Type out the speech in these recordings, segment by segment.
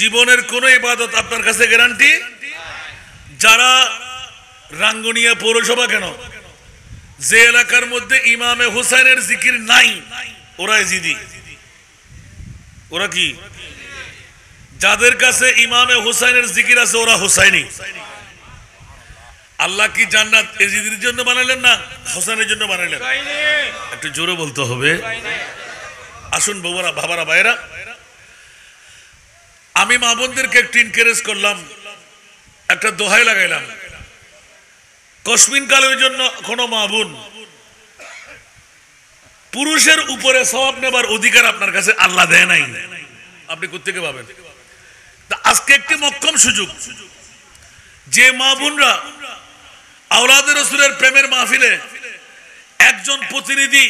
জীবনের কোন ইবাদত আপনার কাছে গ্যারান্টি? যারা রাঙ্গুনিয়া পৌরসভা কেন, যে এলাকার মধ্যে ইমামে হুসাইনের জিকির নাই ওরা এজিদি। ওরা কি? যাদের কাছে ইমামে হুসাইনের জিকির আছে ওরা হুসাইনি। আল্লাহ কি জান্নাত এজিদির জন্য বানালেন না হুসাইনের জন্য বানালেন? একটু জোরে বলতে হবে। আসুন বাবারা ভাইরা, আমি মা বোনদেরকে একটু এনকারেজ করলাম, একটা দোহাই লাগাইলাম। কসমিন কালের জন্য কোন মা বোন পুরুষের উপরে সওয়াব নেবার অধিকার আপনার কাছে আল্লাহ দেয় নাই, আপনি কোত্থেকে পাবেন? আজকে একটি মক্কম সুযোগ, যে মা বোনরা আওলাদে রাসূলের প্রেমের মাহফিলে একজন প্রতিনিধি,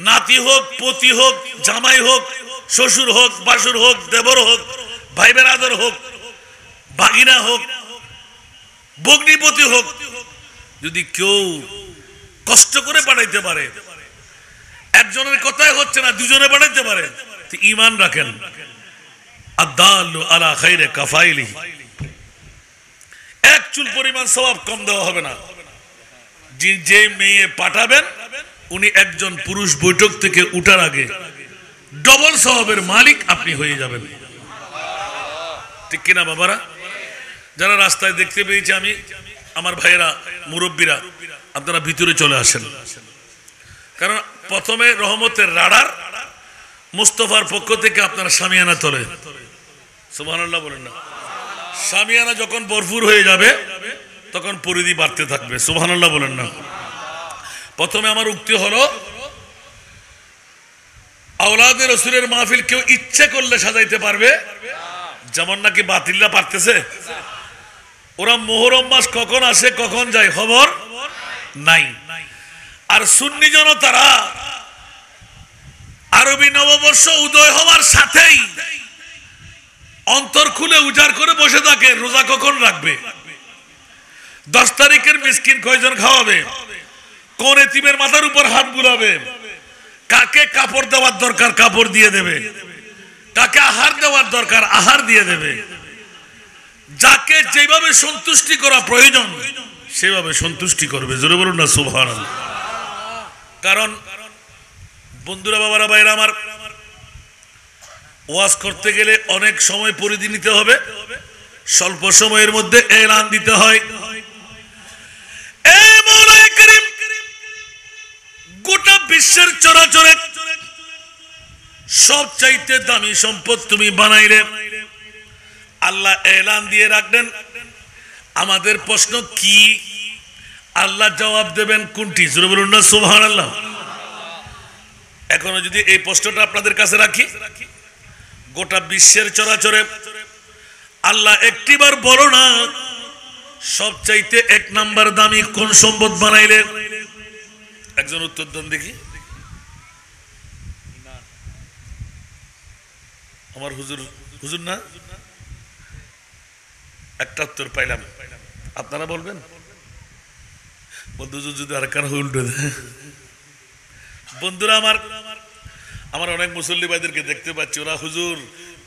নাতি হোক, পতি হোক, জামাই হোক, শ্বশুর হোক, বাসুর হোক, দেবর হোক, ভাই বেরাদর হোক, ভাগিনা হোক, ভগ্নিপতি হোক, যদি কেউ কষ্ট করে পাঠাইতে পারে, একজনের কথাই হচ্ছে না, দুজনে পাঠাইতে পারে, ঈমান রাখেন। আদাল্লু আলা খাইরে কাফাইলি, এক চুল পরিমাণ সওয়াব কম দেওয়া হবে না। যে মেয়ে পাঠাবেন উনি একজন পুরুষ বৈঠক থেকে উঠার আগে ডবল সওয়াবের মালিক আপনি হয়ে যাবেন, ঠিক কিনা বাবারা? যারা রাস্তায় দেখতে পেয়েছি আমি, আমার ভাইয়েরা, মুরব্বীরা, আপনারা ভিতরে চলে আসেন। কারণ প্রথমে রহমতের রাডার মুস্তফার পক্ষ থেকে আপনারা শামিয়ানা তোলে, সুবহানাল্লাহ বলেন না? শামিয়ানা যখন ভরপুর হয়ে যাবে তখন পরিধি বাড়তে থাকবে, সুবহানাল্লাহ বলেন না? প্রথমে আমার উক্তি হলো, আওলাদে রাসূলের মাহফিল কেউ ইচ্ছে করলে সাজাইতে পারবে, যেমন নাকি বাতিলরা পারতেছে। ওরা মুহররম মাস কখন আসে কখন যায় খবর নাই। আর সুন্নি জনতারা আরবি নববর্ষ উদয় হওয়ার সাথেই অন্তর খুলে উজাড় করে বসে থাকে, রোজা কখন রাখবে, 10 তারিখের মিসকিন কয়জন খাওয়াবে, কোন এতিমের মাথার উপর হাত বুলাবে, কাকে কাপড় দেওয়ার দরকার কাপড় দিয়ে দেবে, কাকে আহার দেওয়ার দরকার আহার দিয়ে দেবে, যাকে যেভাবে সন্তুষ্টি করা প্রয়োজন সেভাবে সন্তুষ্টি করবে। জোরে বলুন না সুবহানাল্লাহ। কারণ বন্ধুরা, বাবারা, ভাইরা আমার, ওয়াজ করতে গেলে অনেক সময় পরিধি নিতে হবে, স্বল্প সময়ের মধ্যে এলান দিতে হয়। এই মওলাই করিম গোটা বিশ্বের চরাচরে সবচাইতে দামি সম্পদ তুমি বানাইলে, আল্লাহ এলান দিয়ে রাখলেন। আমাদের প্রশ্ন কি? আল্লাহ জবাব দেবেন কোনটি? জোরে বলুন না সুবহানাল্লাহ। এখনো যদি এই প্রশ্নটা আপনাদের কাছে রাখি, গোটা বিশ্বের চরাচরে আল্লাহ একটিবার বলো না সবচাইতে 1 নাম্বার দামি কোন সম্পদ বানাইলে? একজন উত্তর দেন দেখি। আমার হুজুর না, একটা উত্তর পাইলাম, আপনারা বলবেন? বন্ধু যদি আর কারো উল্টো দেয়। বন্ধুরা আমার অনেক মুসল্লি ভাইদেরকে দেখতে পাচ্ছি, ওরা হুজুর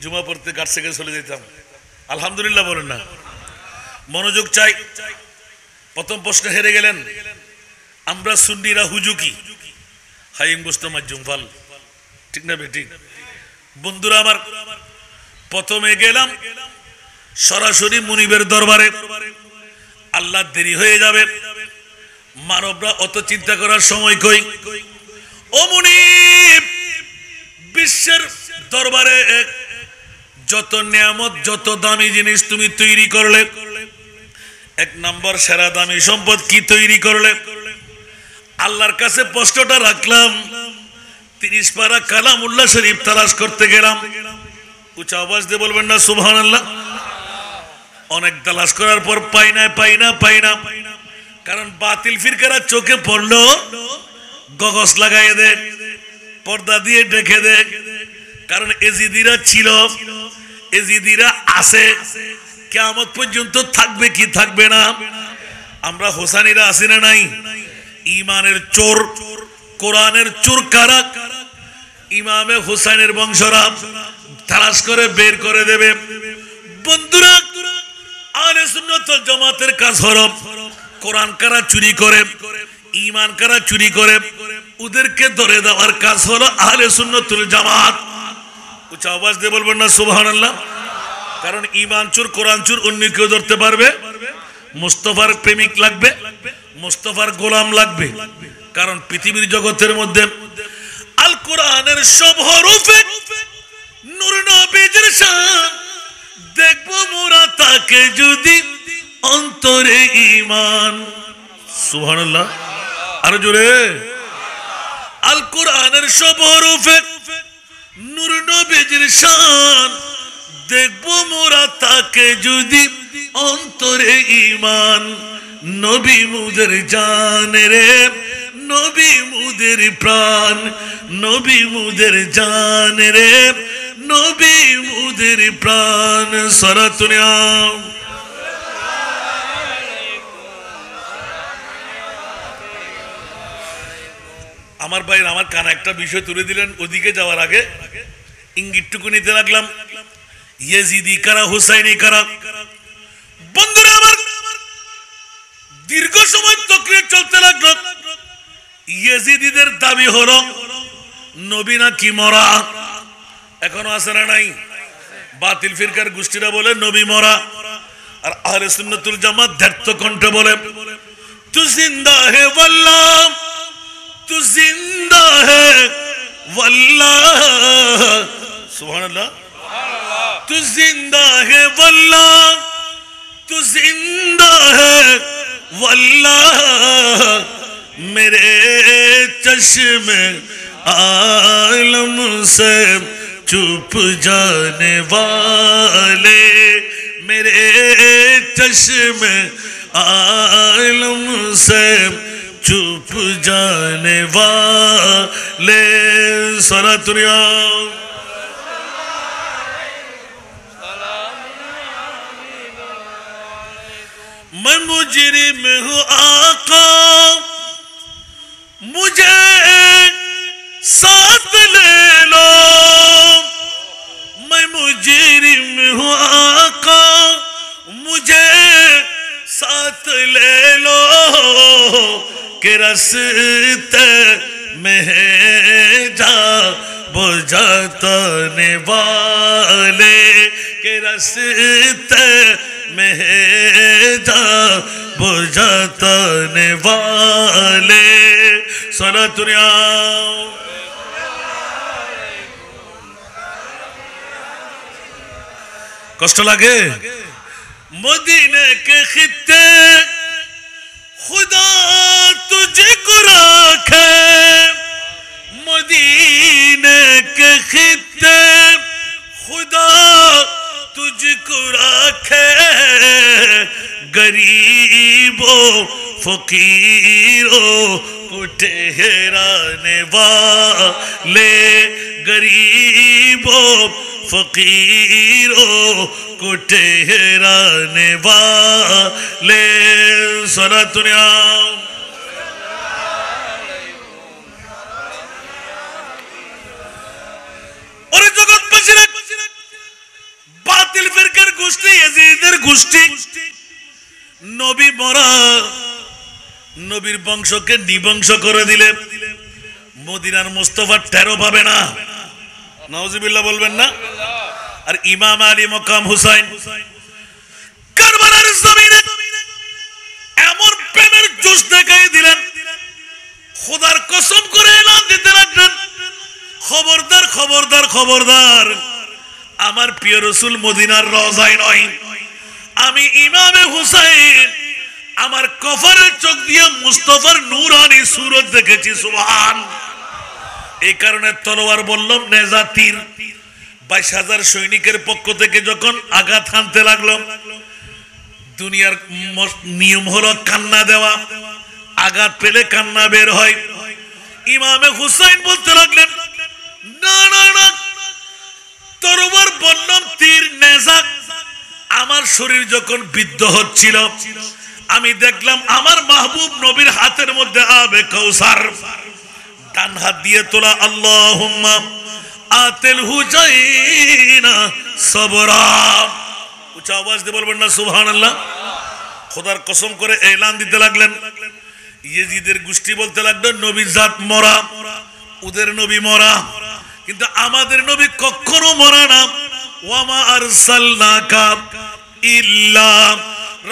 জুমা পড়তে গাছ থেকে চলে যেতাম। আলহামদুলিল্লাহ বলেন না? মনোযোগ চাই। প্রথম প্রশ্ন হেরে গেলেন। আমরা সুন্নিরা হুজুকি হাইম গোস্ত মাজুম ফাল, ঠিক না বেঠিক? বন্ধুরা আমার, প্রথমে গেলাম সরাসরি মুনিবের দরবারে। আল্লাহ দেরি হয়ে যাবে, মানবরা অত চিন্তা করার সময় কই। ও মুনিব, বিশ্বের দরবারে যত নিয়ামত, যত দামি জিনিস তুমি তৈরি করলে, 1 নম্বর সেরা দামি সম্পদ কি তৈরি করলে? আল্লাহর কাছে প্রশ্নটা রাখলাম। 30 পারা কালামুল্লাহ শরীফ তালাশ করতে গেলাম। উচ্চ আওয়াজ দিয়ে বলবেন না সুবহানাল্লাহ? অনেক তালাশ করার পর পাই না। কারণ বাতিল ফিরকারা চোখে পড়লো গগস লাগাইয়ে দে, পর্দা দিয়ে ঢেকে দে। কারণ এজিদিরা ছিল, এজিদিরা আছে, কিয়ামত পর্যন্ত থাকবে কি থাকবে না। আমরা হোসানিরা আছি না নাই? ইমানের চোর, কোরআনের চোর কারা? ইমামে হুসাইনের বংশরা, তালাশ করে বের করে দেবে। বন্ধুরা, আহলে সুন্নাত ওয়াল জামাতের কাজ হলো কোরআন কারা চুরি করে, ঈমান কারা চুরি করে, ওদেরকে ধরে দেওয়ার কাজ হলো আহলে সুন্নাত ওয়াল জামাত। উচ্চ আওয়াজ দিয়ে বলবেন না সুবহানাল্লাহ। কারণ ঈমান চোর, কোরআন চোর অন্য কেউ ধরতে পারবে? মুস্তাফার প্রেমিক লাগবে, মুস্তাফার গোলাম লাগবে। কারণ পৃথিবীর জগতের মধ্যে আল কোরআনের সব হরফে নূর নবীর শান, দেখবো মোরা তাকে যদি অন্তরে ঈমান। সুবহানাল্লাহ, আরো জোরে। আল কোরআনের সব হরফে নূর নবীর শান, দেখবো মোরা তাকে যদি অন্তরে ঈমান। নবী মুদের জান রে, নবী মুদের প্রাণ, নবী মুদের জান রে, নবী মুদের প্রাণ। সালাতুনিয়া আমার ভাই আমার কানে একটা বিষয় তুলে দিলেন। ওদিকে যাওয়ার আগে ইঙ্গিতটুকু নিতে লাগলাম। ইয়েজিদি কারা, হুসাইনি কারা? বন্ধুরা আমার, দীর্ঘ সময় তকরির চলতে লাগলো। ইয়েজিদিদের দাবি হলো নবী নাকি মরা। এখনো আছে না নাই? বাতিল ফিরকার গোষ্ঠীরা বলে নবী মরা, আর আহলে সুন্নাত ওয়াল জামাত দ্ব্যর্থ কণ্ঠে বলে তু জিন্দা হে ওয়াল্লাহ, তু জিন্দা হে ওয়াল্লাহ। সুবহানাল্লাহ। तू जिंदा है वल्लाह, तू जिंदा है वल्लाह, मेरे चश्मे आलम से चुप जाने वाले, मेरे चश्मे आलम से चुप जाने वाले। सलातुनिया मैं मुजरिम हूँ आका, मुझे साथ ले लो। मैं मुजरिम हूँ आका, मुझे साथ ले लो। के रास्ते में जा बुझाने वाले, के रास्ते में जा बुझाने वाले। सलातुनिया कष्ट लगे? मदीने के खित्ते खुदा तुझको रखे, मदीने के खित्ते खुदा तुझको रखे। गरीबों फकीरों को ठहराने वाले, गरीबों फकीरों को ठहराने वाले। सलातुनिया और जगत बचरे বাতিল ফিরকার গোষ্ঠী, ইয়াজিদের গোষ্ঠী নবী মরা, নবীর বংশকে নিবংশ করে দিলে মদিনার মুস্তাফা টেরো পাবে না। নাউজুবিল্লাহ বলবেন না? আর ইমাম আলী মকাম হুসাইন কারবালার জমিনে এমন প্রেমের জোশ দেখাই দিলেন, খোদার কসম করে এলান দিতে লাগলেন, খবরদার খবরদার খবরদার, আমার প্রিয় রাসূল মদিনার রওজায় নয়, আমি ইমামে হুসাইন আমার কফরের চোখ দিয়ে মুস্তাফার নূরানি সুরত দেখেছি। সুবহান। এই কারণে তলোয়ার বললাম নেজা তীর। 22,000 সৈনিকের পক্ষ থেকে যখন আঘাত হানতে লাগলো, দুনিয়ার নিয়ম হলো কান্না দেওয়া, আঘাত পেলে কান্না বের হয়। ইমামে হুসাইন বলতে লাগলেন না না না, তরবার বললাম তীর নেজা। আমার শরীর যখন বিদ্ধ হচ্ছিল, আমি দেখলাম আমার মাহবুব নবীর হাতের মধ্যে আবে কাউসার, ডান হাত দিয়ে তোলা আল্লাহুম্মা আতিল হুজাইনা সবরা। উচ্চ আওয়াজ দিয়ে বলবেন না সুবহানাল্লাহ। খোদার কসম করে এলান দিতে লাগলেন, ইয়েজিদের গোষ্ঠী বলতে লাগলো নবীর জাত মরা, ওদের নবী মরা, কিন্তু আমাদের নবী কখনো মরা না। ওয়ামা আরসালনাকা ইল্লা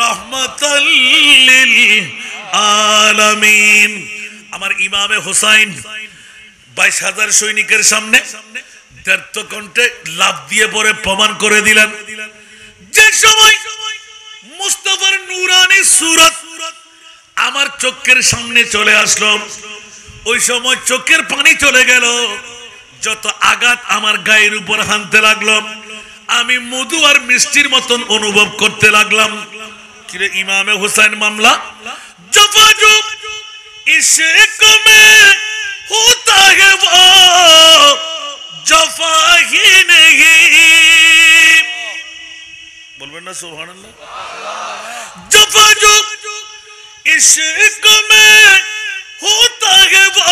রাহমাতাল লিল আলামিন। আমার ইমামে হোসাইন 22,000 সৈনিকের সামনে ব্যর্থ কণ্ঠে লাফ দিয়ে পরে প্রমাণ করে দিলেন, যে সময় মুস্তাফার নূরানি সূরত আমার চোখের সামনে চলে আসলো, ওই সময় চোখের পানি চলে গেল। যত আঘাত আমার গায়ের উপর হানতে লাগলো, আমি মধু আর মিষ্টির মতন অনুভব করতে লাগলাম। কিরে ইমামে হুসাইন মামলা জফাজু ইশক মে होता है वो जफा ही नहीं। बोलবেন না সুবহানাল্লাহ। जफा जो इश्क में होता है वो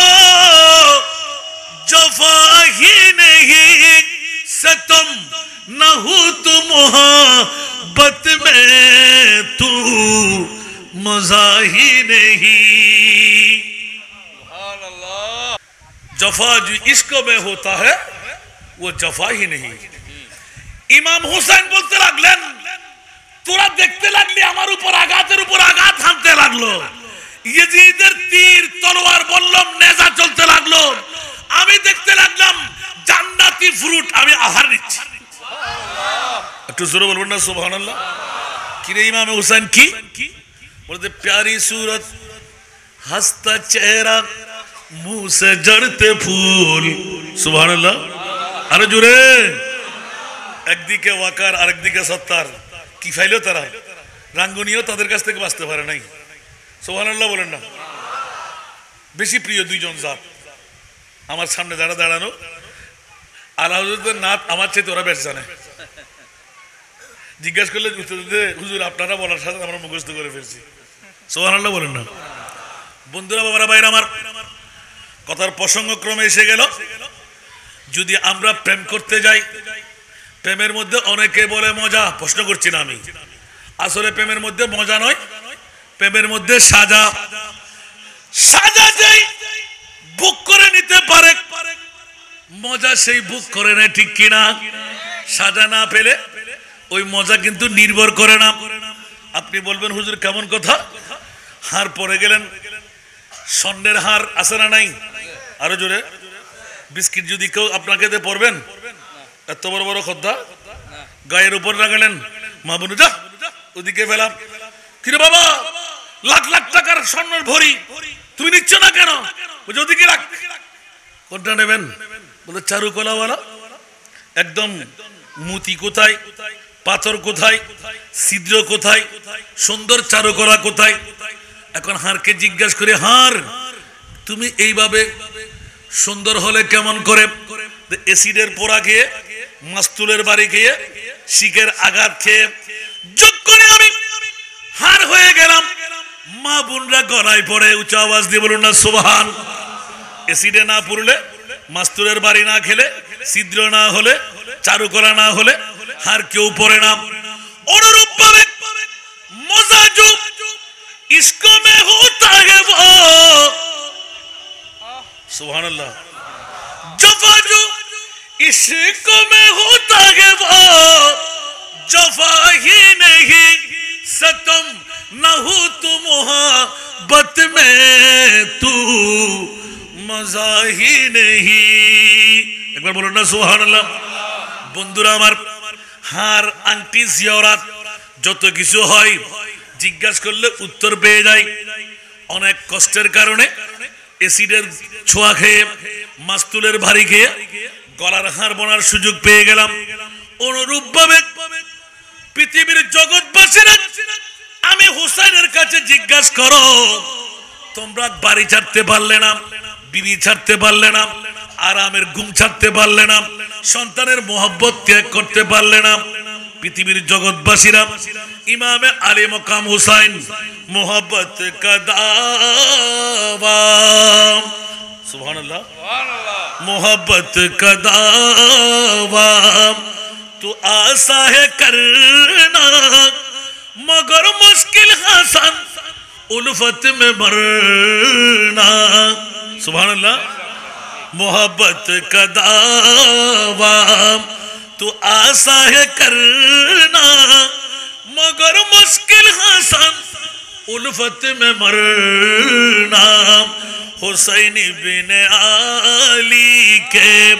जफा ही नहीं, सतम न हो तो मोहब्बत में तू मजा ही नहीं। जफा जो इश्क में होता है वो जफा ही नहीं। ইমাম হুসাইন বলতে লাগলেন, তোরা দেখতে লাগলি আমার উপর আঘাতের উপর আঘাত হানতে লাগলো, ইয়েজিদের তীর তলোয়ার বললাম নেজা চলতে লাগলো, আমি দেখতে লাগলাম জান্নাতি ফ্রুট আমি আহার নিচ্ছি। একটু জোরে বলবেন না সুবহানাল্লাহ। কি রে ইমাম হুসাইন কি বলতে, প্যারি सूरत हंसता चेहरा मुंह से जड़ते फूल। সুবহানাল্লাহ। আরে জোরে। একদিকে ওয়াকার আর একদিকে সত্তার, কি ফাইলো তারা, রাঙ্গুনিও তাদের কাছ থেকে বাঁচতে পারে নাই। সুবহানাল্লাহ বলেন না। বেশি প্রিয় দুইজন জাত আমার সামনে যারা দাঁড়ানো, আলা হুজুরদের নাত আমার চেয়ে ওরা বেশ জানে। জিজ্ঞাসা করলে হুজুর আপনারা বলার সাথে আমরা মুখস্থ করে ফেলছি। সুবহানাল্লাহ বলেন না। বন্ধুরা বাবারা ভাইরা আমার, কথার প্রসঙ্গক্রমে এসে গেল, যদি আমরা প্রেম করতে যাই, প্রেমের মধ্যে অনেকে বলে মজা, প্রশ্ন করছি না আমি, আসলে প্রেমের মধ্যে মজা নয়, প্রেমের মধ্যে সাজা। সাজা যেই বুক করে নিতে পারে, মজা সেই বুক করে নেয়, ঠিক কিনা? সাজা না পেলে ওই মজা কিন্তু নির্ভর করে না। আপনি বলবেন হুজুর কেমন কথা, হার পরে গেলেন, স্বর্ণের হার আছে না নাই? আরো জোরে। বিস্কিট যদি কেউ আপনাকে দিয়ে পড়বেন, এত বড় বড় খদ্দা গায়ের উপর লাগালেন, মা বোন যা ওদিকে ফেলাম, কিরে বাবা লাখ লাখ টাকার স্বর্ণের ভরি তুমি নিচ্ছ না কেন? ওদিকে রাখ। কোনটা নেবেন? বলে চারুকলাওয়ালা। একদম মুতি কোথায়, পাথর কোথায়, ছিদ্র কোথায়, সুন্দর চারুকলা কোথায়? এখন হারকে জিজ্ঞাসা করে, হার তুমি এইভাবে সুন্দর হলে কেমন করে? এসিডের পোড়া খেয়ে, মাস্তুলের বাড়ি খেয়ে, শিকের আঘাত খেয়ে যোগ করে আমি হার হয়ে গেলাম। মা বোনরা গলায় পড়ে, উচ্চ আওয়াজ দিয়ে বলুন না সুবহান। এসিডে না পুরলে, মাস্তুলের বাড়ি না খেলে, ছিদ্র না হলে, চারুকলা না হলে হার কেউ পড়ে না। অনুরূপ ভাবে মজা जो इश्क में होता है वो, सुभान अल्लाह, जफा जो इश्क में होता है वो जफा ही नहीं, सतम न हो तो मोहब्बत में तू मजा ही नहीं। एक बार बोलो ना सुभान अल्लाह। বন্ধুরা আমার, হার আংটি জিয়ারত যত কিছু হয় জিজ্ঞাসা করলে উত্তর পেয়ে যায়। অনেক কষ্টের কারণে এসিডের ছোঁয়া খেয়ে, মাস্তুলের ভারী খেয়ে গলার হার বোনার সুযোগ পেয়ে গেলাম। অনুরূপ ভাবে পৃথিবীর জগৎবাসীরা আমি হুসাইনের কাছে জিজ্ঞাসা করো, তোমরা বাড়ি ছাড়তে পারলে না, বিবি ছাড়তে পারলে না, আরামের ঘুম ছাড়তে পারলে না, সন্তানের মোহব্বত ত্যাগ করতে পারলে না। পৃথিবীর জগৎবাসীরা ইমামে আলী মকাম হুসাইন মোহব্বত কা দাওয়া, سبحان اللہ محبت کا دعویٰ تو آسا ہے کرنا مگر مشکل حسن الفت میں مرنا سبحان اللہ محبت کا دعویٰ تو آسا ہے کرنا مگر مشکل حسن الفت میں مرنا حسین بن علی کے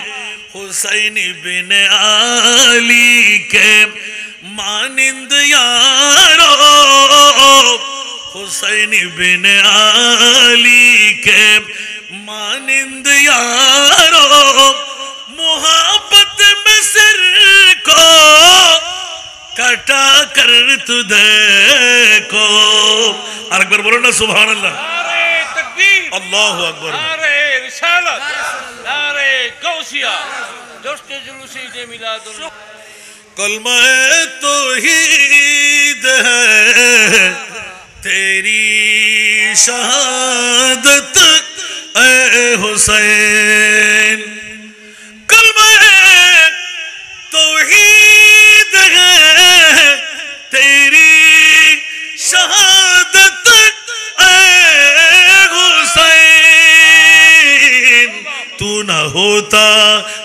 حسین بن علی کے مانند یارو حسین بن علی کے مانند یارو محبت میں سر کو کٹا کر تو دیکھو اور اکبر بولو نا سبحان اللہ اللہ اکبر نعرہ رسالت نعرہ غوثیہ جشن جلوس عید میلاد کلمہ توحید ہے تیری شہادت اے حسین کلمہ توحید ہے تیری شہادت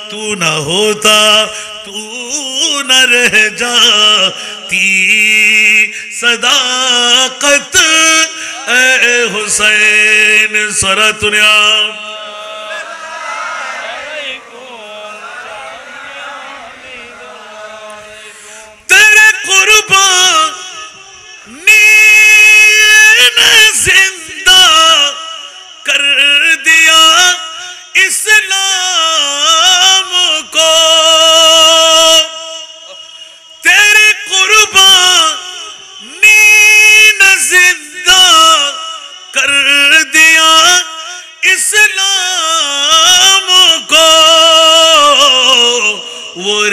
تو نہ ہوتا تو نہ رہ جاتی صداقت اے حسین سورہ دنیا تیرے قربان نے زندہ کر دیا اسلام کو تیری قربانی نے زندہ کر دیا اسلام کو وہ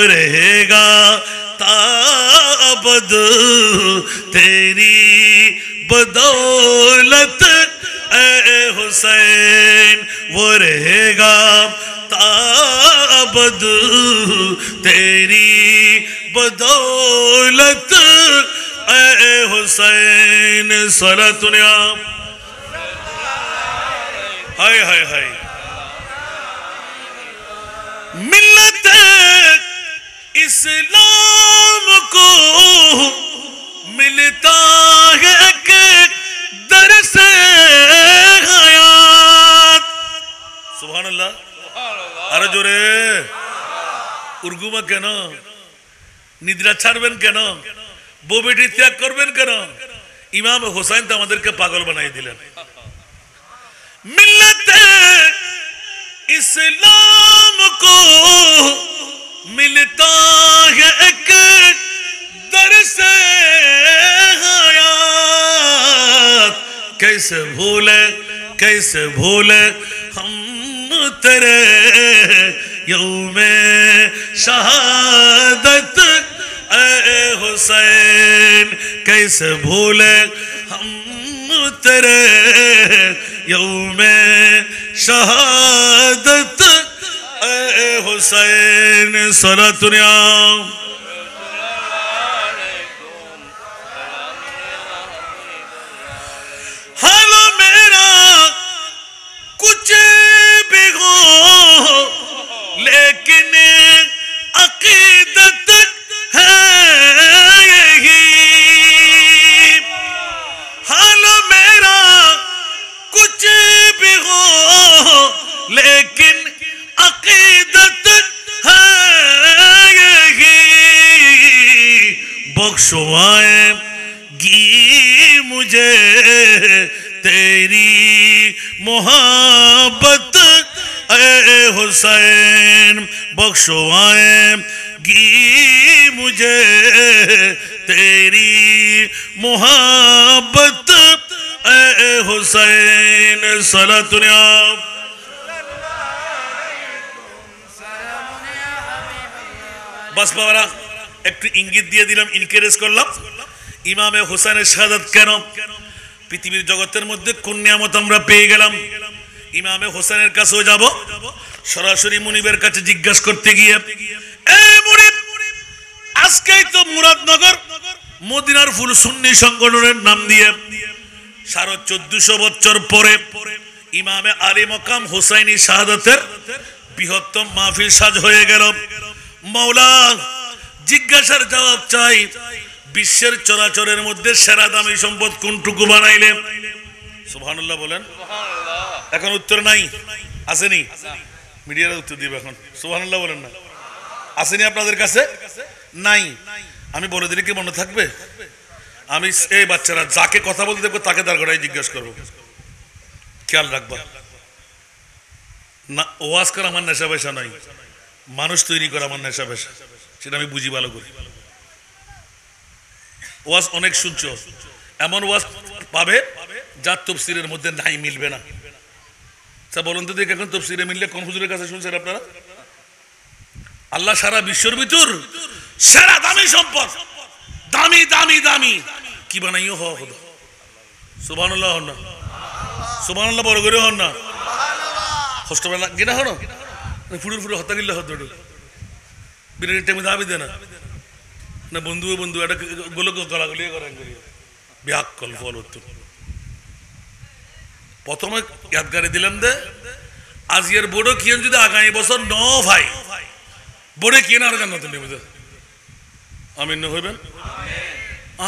رہے گا تابد تیری بدولت اے حسین وہ رہے گا تابد تیری بدولت اے حسین صلاۃ دنیا ہائے ہائے ہائے ملت اسلام کو ملتا ہے کہ در سے حیات سبحان اللہ ارے جو رے উর্গুমা কেন নিদ্রা ছাড়বেন কেন বউ বেটি ত্যাগ করবেন কেন ইমাম হোসেন তো আমাদেরকে পাগল বানিয়ে দিলেন মিল্লাত ইসলাম কো মিলতা है एक दर से हयात कैसे भूले हम तेरे यौमे शहादत ए हुसैन कैसे भूले हम तेरे यौमे शहादत ए हुसैन सलात दुनिया हाल मेरा कुछ भी हो लेकिन अकीदत है यही हाल मेरा कुछ भी हो लेकिन अकीदत है यही बख्शवाएगी मुझे तेरी मोहब्बत اے حسین بخشوائےگی مجھے تیری محبت اے حسین صلاۃ دنیا بس بابرا একটু ইঙ্গিত দিয়ে দিলাম ইনকারেজ করলাম ইমামে হোসেনের শাহাদাত কেন পৃথিবীর জগতের মধ্যে কোন নিয়ামত আমরা পেয়ে গেলাম। ইমামে হোসেনের কাছেও যাব, সরাসরি মুনিবের কাছে জিজ্ঞাসা করতে গিয়ে, মুনিব, আজকেই তো মুরাদনগর মদিনার ফুল সুন্নি সংগঠনের নাম দিয়ে 1450 বছর পরে ইমামে আলী মকাম হুসাইনি শাহাদাতের বৃহত্তম মাহফিল সাজ হয়ে গেল। মাওলা, জিজ্ঞাসার জবাব চাই, বিশ্বের চরাচরের মধ্যে সেরা দামি সম্পদ কোনটুকু বানাইলে? সুবহানাল্লাহ বলেন। এখন উত্তর নাই, আসেনি? মিডিয়ারা উত্তর দিবে এখন। সুবহানাল্লাহ বলেন না, আসেনি আপনাদের কাছে? নাই। আমি বলে দিলে কি মনে থাকবে? আমি এই বাচ্চারা যাকে কথা বলতে দেখবো তাকে তার ঘরে জিজ্ঞাসা করবো, খেয়াল রাখবা না। ওয়াজ করা আমার নেশা পেশা নয়, মানুষ তৈরি করা আমার নেশা পেশা, সেটা আমি বুঝি ভালো করি। ওয়াজ অনেক শুনছো, এমন ওয়াজ পাবে যার তফসিরের মধ্যে নাই, মিলবে না। বলুন তো দেখ, এখন তফসিরে মিললে কোন হুজুরের কাছে শুনছেন আপনারা? আল্লাহ সারা বিশ্বর ভিতর সেরা দামি সম্পদ, দামি দামি দামি কি বানাইও হল। সুবহানাল্লাহ হন না, সুবহানাল্লাহ বড় করে হন না, কষ্ট গিনা হন ফুড়ুর ফুড়ে হত্যা গিল্লা হত বিরিয়ানি টাইমে দাবি দে না না বন্ধু বন্ধু এটা গোলক গলাগলি করেন করি ব্যাক কল ফল উত্তর। প্রথমে ইয়াদগারে দিলাম দে আজিয়ার বোর্ডও কিয়েন যদি আগামী বছর ন ভাই বোর্ডে কিয়েন আর জান্নাত নেবে আমিন হইবেন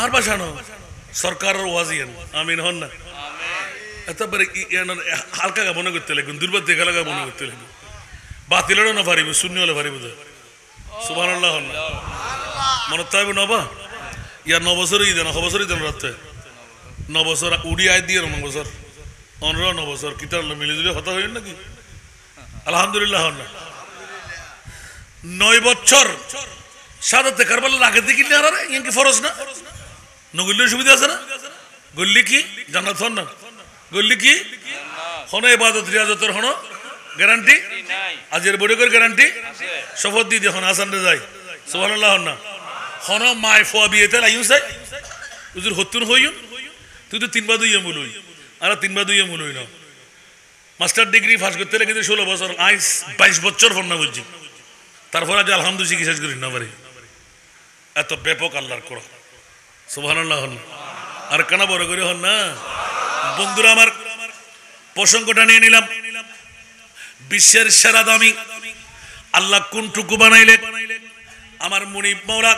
আর বাসানো সরকারের ওয়াজিয়ান আমিন হন না। তারপরে হালকা গা মনে করতে লাগবেন, দুর্বার দেখা লাগা মনে করতে লাগবে, বাতিলেরও না পারিব, শূন্য হলে পারিব। সুবহানাল্লাহ হন না, মনে থাকবে নবা ইয়ার 9 বছর ঈদ না, 9 বছর ঈদ রাত্রে 9 বছর উড়ি আয় দিয়ে 9 বছর 9 বছর কিতার মিলে দিলে হতা হইল নাকি? আলহামদুলিল্লাহ হন না। 9 বছর সাদাতে কারবালার আগে থেকে কিনলে আর ইয়াকে ফরজ না, নগল্লির সুবিধা আছে না? গল্লি কি জান্নাত হন না, গল্লি কি হন ইবাদত রিয়াজতের হন গ্যারান্টি, আজের বড়ের গ্যারান্টি, শপথ দিয়ে দিয়ে হন আসান রে যায়। সুবহানাল্লাহ হন না। হন মায় ফোয়া বিয়েতে লাইন চাই হুজুর হত্যুন হইন, তুই তো 3 বার 2 মূল হই আর 3 বার 2 মূল হই না। মাস্টার ডিগ্রি পাস করতে লাগে 16 বছর, আইস 22 বছর ফোন না বুঝছি, তারপর আজ আলহামদুলিল্লাহ চিকিৎসা করি না পারি। এত ব্যাপক আল্লাহর করা। সুবহানাল্লাহ হন না। আর কেন বড় করে হন না? বন্ধুরা আমার প্রসঙ্গটা নিয়ে নিলাম, বিশ্বের সেরা দামি আল্লাহ কোনটুকু বানাইলে? আমার মুনিব মাওলা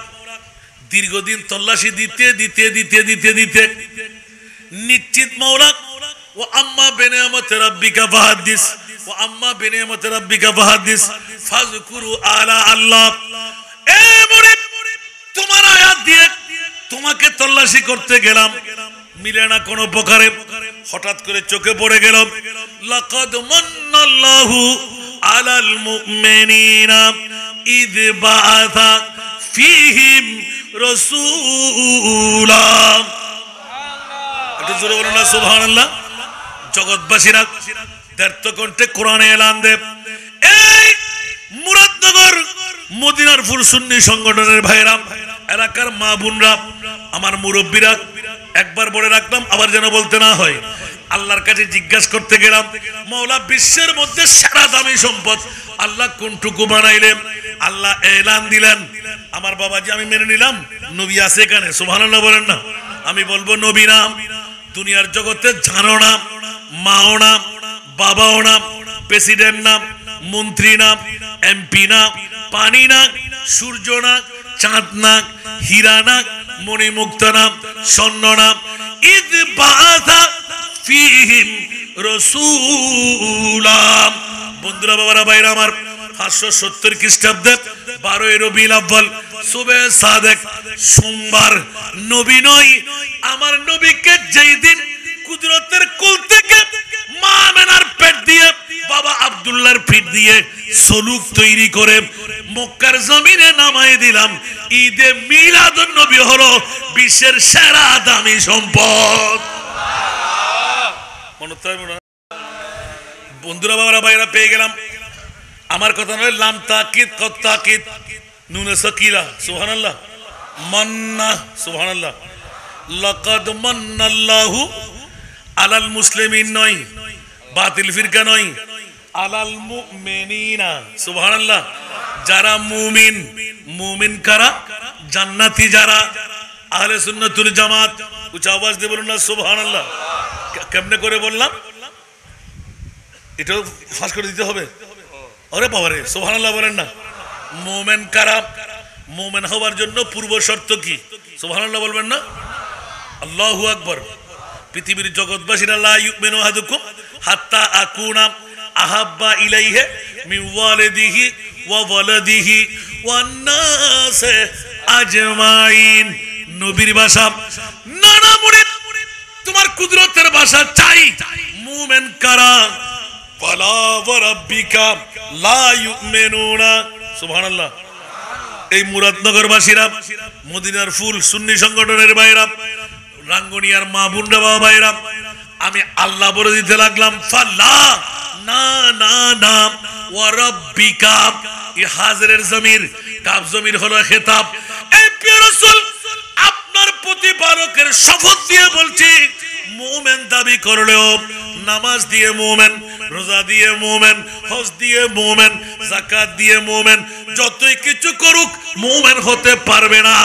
দীর্ঘদিন তল্লাশি দিতে দিতে দিতে দিতে দিতে নিশ্চিত মাওলা ও আম্মা বিনিয়ামতি রাব্বিকা ফাহাদিস ও আম্মা বিনিয়ামতি রাব্বিকা ফাহাদিস ফাযকুরু আলা আল্লাহ। এ মুনিব, তোমার আয়াত দিয়ে তোমাকে তল্লাশি করতে গেলাম, মিলে না কোনো প্রকারে। হঠাৎ করে চোখে পড়ে গেল লাকাদ মান্নাল্লাহু আলাল মুমিনিনা ইয বাআসা ফীহিম রাসূলা। একটু জোরে বলুন না সুবহানাল্লাহ। জগৎবাসীরা দ্ব্যর্থ কণ্ঠে কোরআনে এলান দেব। এই মুরাদনগর মদিনার ফুল সুন্নি সংগঠনের ভাইরা, এলাকার মা বোনরা, আমার মুরব্বীরা, একবার বলে রাখলাম আবার যেন বলতে না হয়। আল্লাহর কাছে জিজ্ঞাসা করতে গেলাম, মাওলা বিশ্বের মধ্যে সেরা দামি সম্পদ আল্লাহ কোনটুকু বানাইলেন? আল্লাহ এলান দিলেন। আমার বাবাজি আমি মেনে নিলাম নবী আছে এখানে, সুবহানাল্লাহ বলেন না। আমি বলবো নবী নাম দুনিয়ার জগতে জানো না, মাও নাম, বাবাও নাম, প্রেসিডেন্ট নাম, মন্ত্রী নাম, এমপি নাম, পানি নাক, সূর্য নাক, চাঁদ নাক, হীরা নাক, মণিমুক্তা নাম, স্বর্ণ নাম। ইদ বাআসা ফীহিম রাসূলা। বন্ধুরা বাবারা ভাইরা আমার, 570 খ্রিস্টাব্দে 12 রবিউল আউয়াল সুবে সাদেক সোমবার, নবী নয় আমার নবীকে যেই দিন কুদরতের কুল থেকে মা আমেনার পেট দিয়ে বাবা আব্দুল্লাহর পিঠ দিয়ে সলুক তৈরি করে মক্কার জমিনে নামায় দিলাম। ঈদে মিলাদুন নবী হলো বিশ্বের সেরা দামি সম্পদ। বন্ধুরা বাবারা ভাইরা পেয়ে গেলাম। আমার কথা নয়, লাম তাকিদ কত তাকিদ নুনে সাকিলা। সুবহানাল্লাহ। মান্না, সুবহানাল্লাহ। লাকাদ মান্নাল্লাহু আলাল মুসলিমিন নয়, বাতিল ফিরকা নয়, আলাল মুমিনিনা। সুবহানাল্লাহ। যারা মুমিন, মুমিন কারা? জান্নাতি যারা, আহলে সুন্নাতুল জামাত। উচ্চ আওয়াজ দিয়ে বলুন না সুবহানাল্লাহ। কেমনে করে বললাম? এটাও ফাঁস করে দিতে হবে। আরে বাবারে, সুবহানাল্লাহ বলেন না। মুমিন কারা? মুমিন হওয়ার জন্য পূর্ব শর্ত কি? সুবহানাল্লাহ বলবেন না? আল্লাহু আকবার। পৃথিবীর জগৎবাসীরা লা ইউমিনু আহাদুকুম হাত্তা আকুনা আহাব্বা ইলাইহি মিন ওয়ালিদিহি ওয়া ওয়ালাদিহি ওয়ান নাস আজমাইন। নবীর ভাষা, না না মুরিদ, তোমার কুদরতের ভাষা চাই। মুমিন কারা? ফালা ওয়া রাব্বিকা লা ইউমিনুনা। সুবহানাল্লাহ। এই মুরাদনগরবাসীরা, মদিনার ফুল সুন্নি সংগঠনের ভাইরা, রাঙ্গুনিয়ার মা বুন্ডা বাবা ভাইরা, আমি আল্লাহ বলে দিতে লাগলাম ফাল্লা, না না না, ওয়া রাব্বিকা। এই হাজরের জমির, কাফ জমির হলো খেতাব। এই প্রিয় রাসূল, আপনার প্রতিপালকের শপথ দিয়ে বলছি, মুমিন দাবি করলেও নামাজ দিয়ে মুমিন, রোজা দিয়ে মুমিন, হজ দিয়ে মুমিন, যাকাত দিয়ে মুমিন, যতই কিছু করুক মুমিন হতে পারবে না।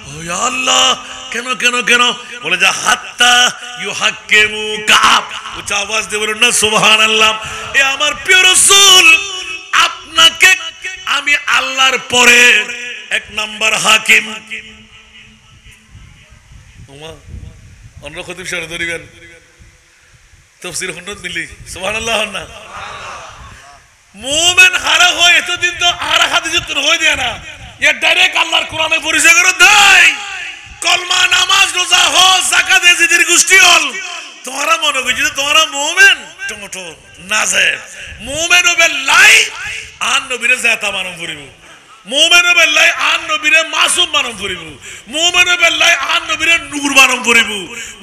ও আল্লাহ, কেন কেন কেন? বলে যা হাত্তা ইউহাক্কিমুকা। উচ্চ আওয়াজ দিয়ে বলুন না সুবহানাল্লাহ। এ আমার প্রিয় রাসূল, আপনাকে আমি আল্লাহর পরে এক নাম্বার হাকিম। ওমা অন্য খতিব সাহেব ধরিবেন তাফসীর হন্নত মিলি। সুবহানাল্লাহ না। মুমিন হারা হয় এতদিন তো হারা হাদিস তো হই দেয় না, এ ডাইরেক্ট আল্লাহর কোরআনে পরিচয় করে দেয়। কলমা, নামাজ, রোজা, হজ, যাকাত, জিকির গোষ্ঠী হল। তোমরা মনে করছো তোমরা মুমিন? টমেটো না যায়। মুমিন হবে লাই আন নবীরে জাতা মানব করিব। মুমিন হবে লাই আন নবীরে মাসুম মানব করিব। মুমিন হবে লাই আন নবীরে নূর মানব করিব।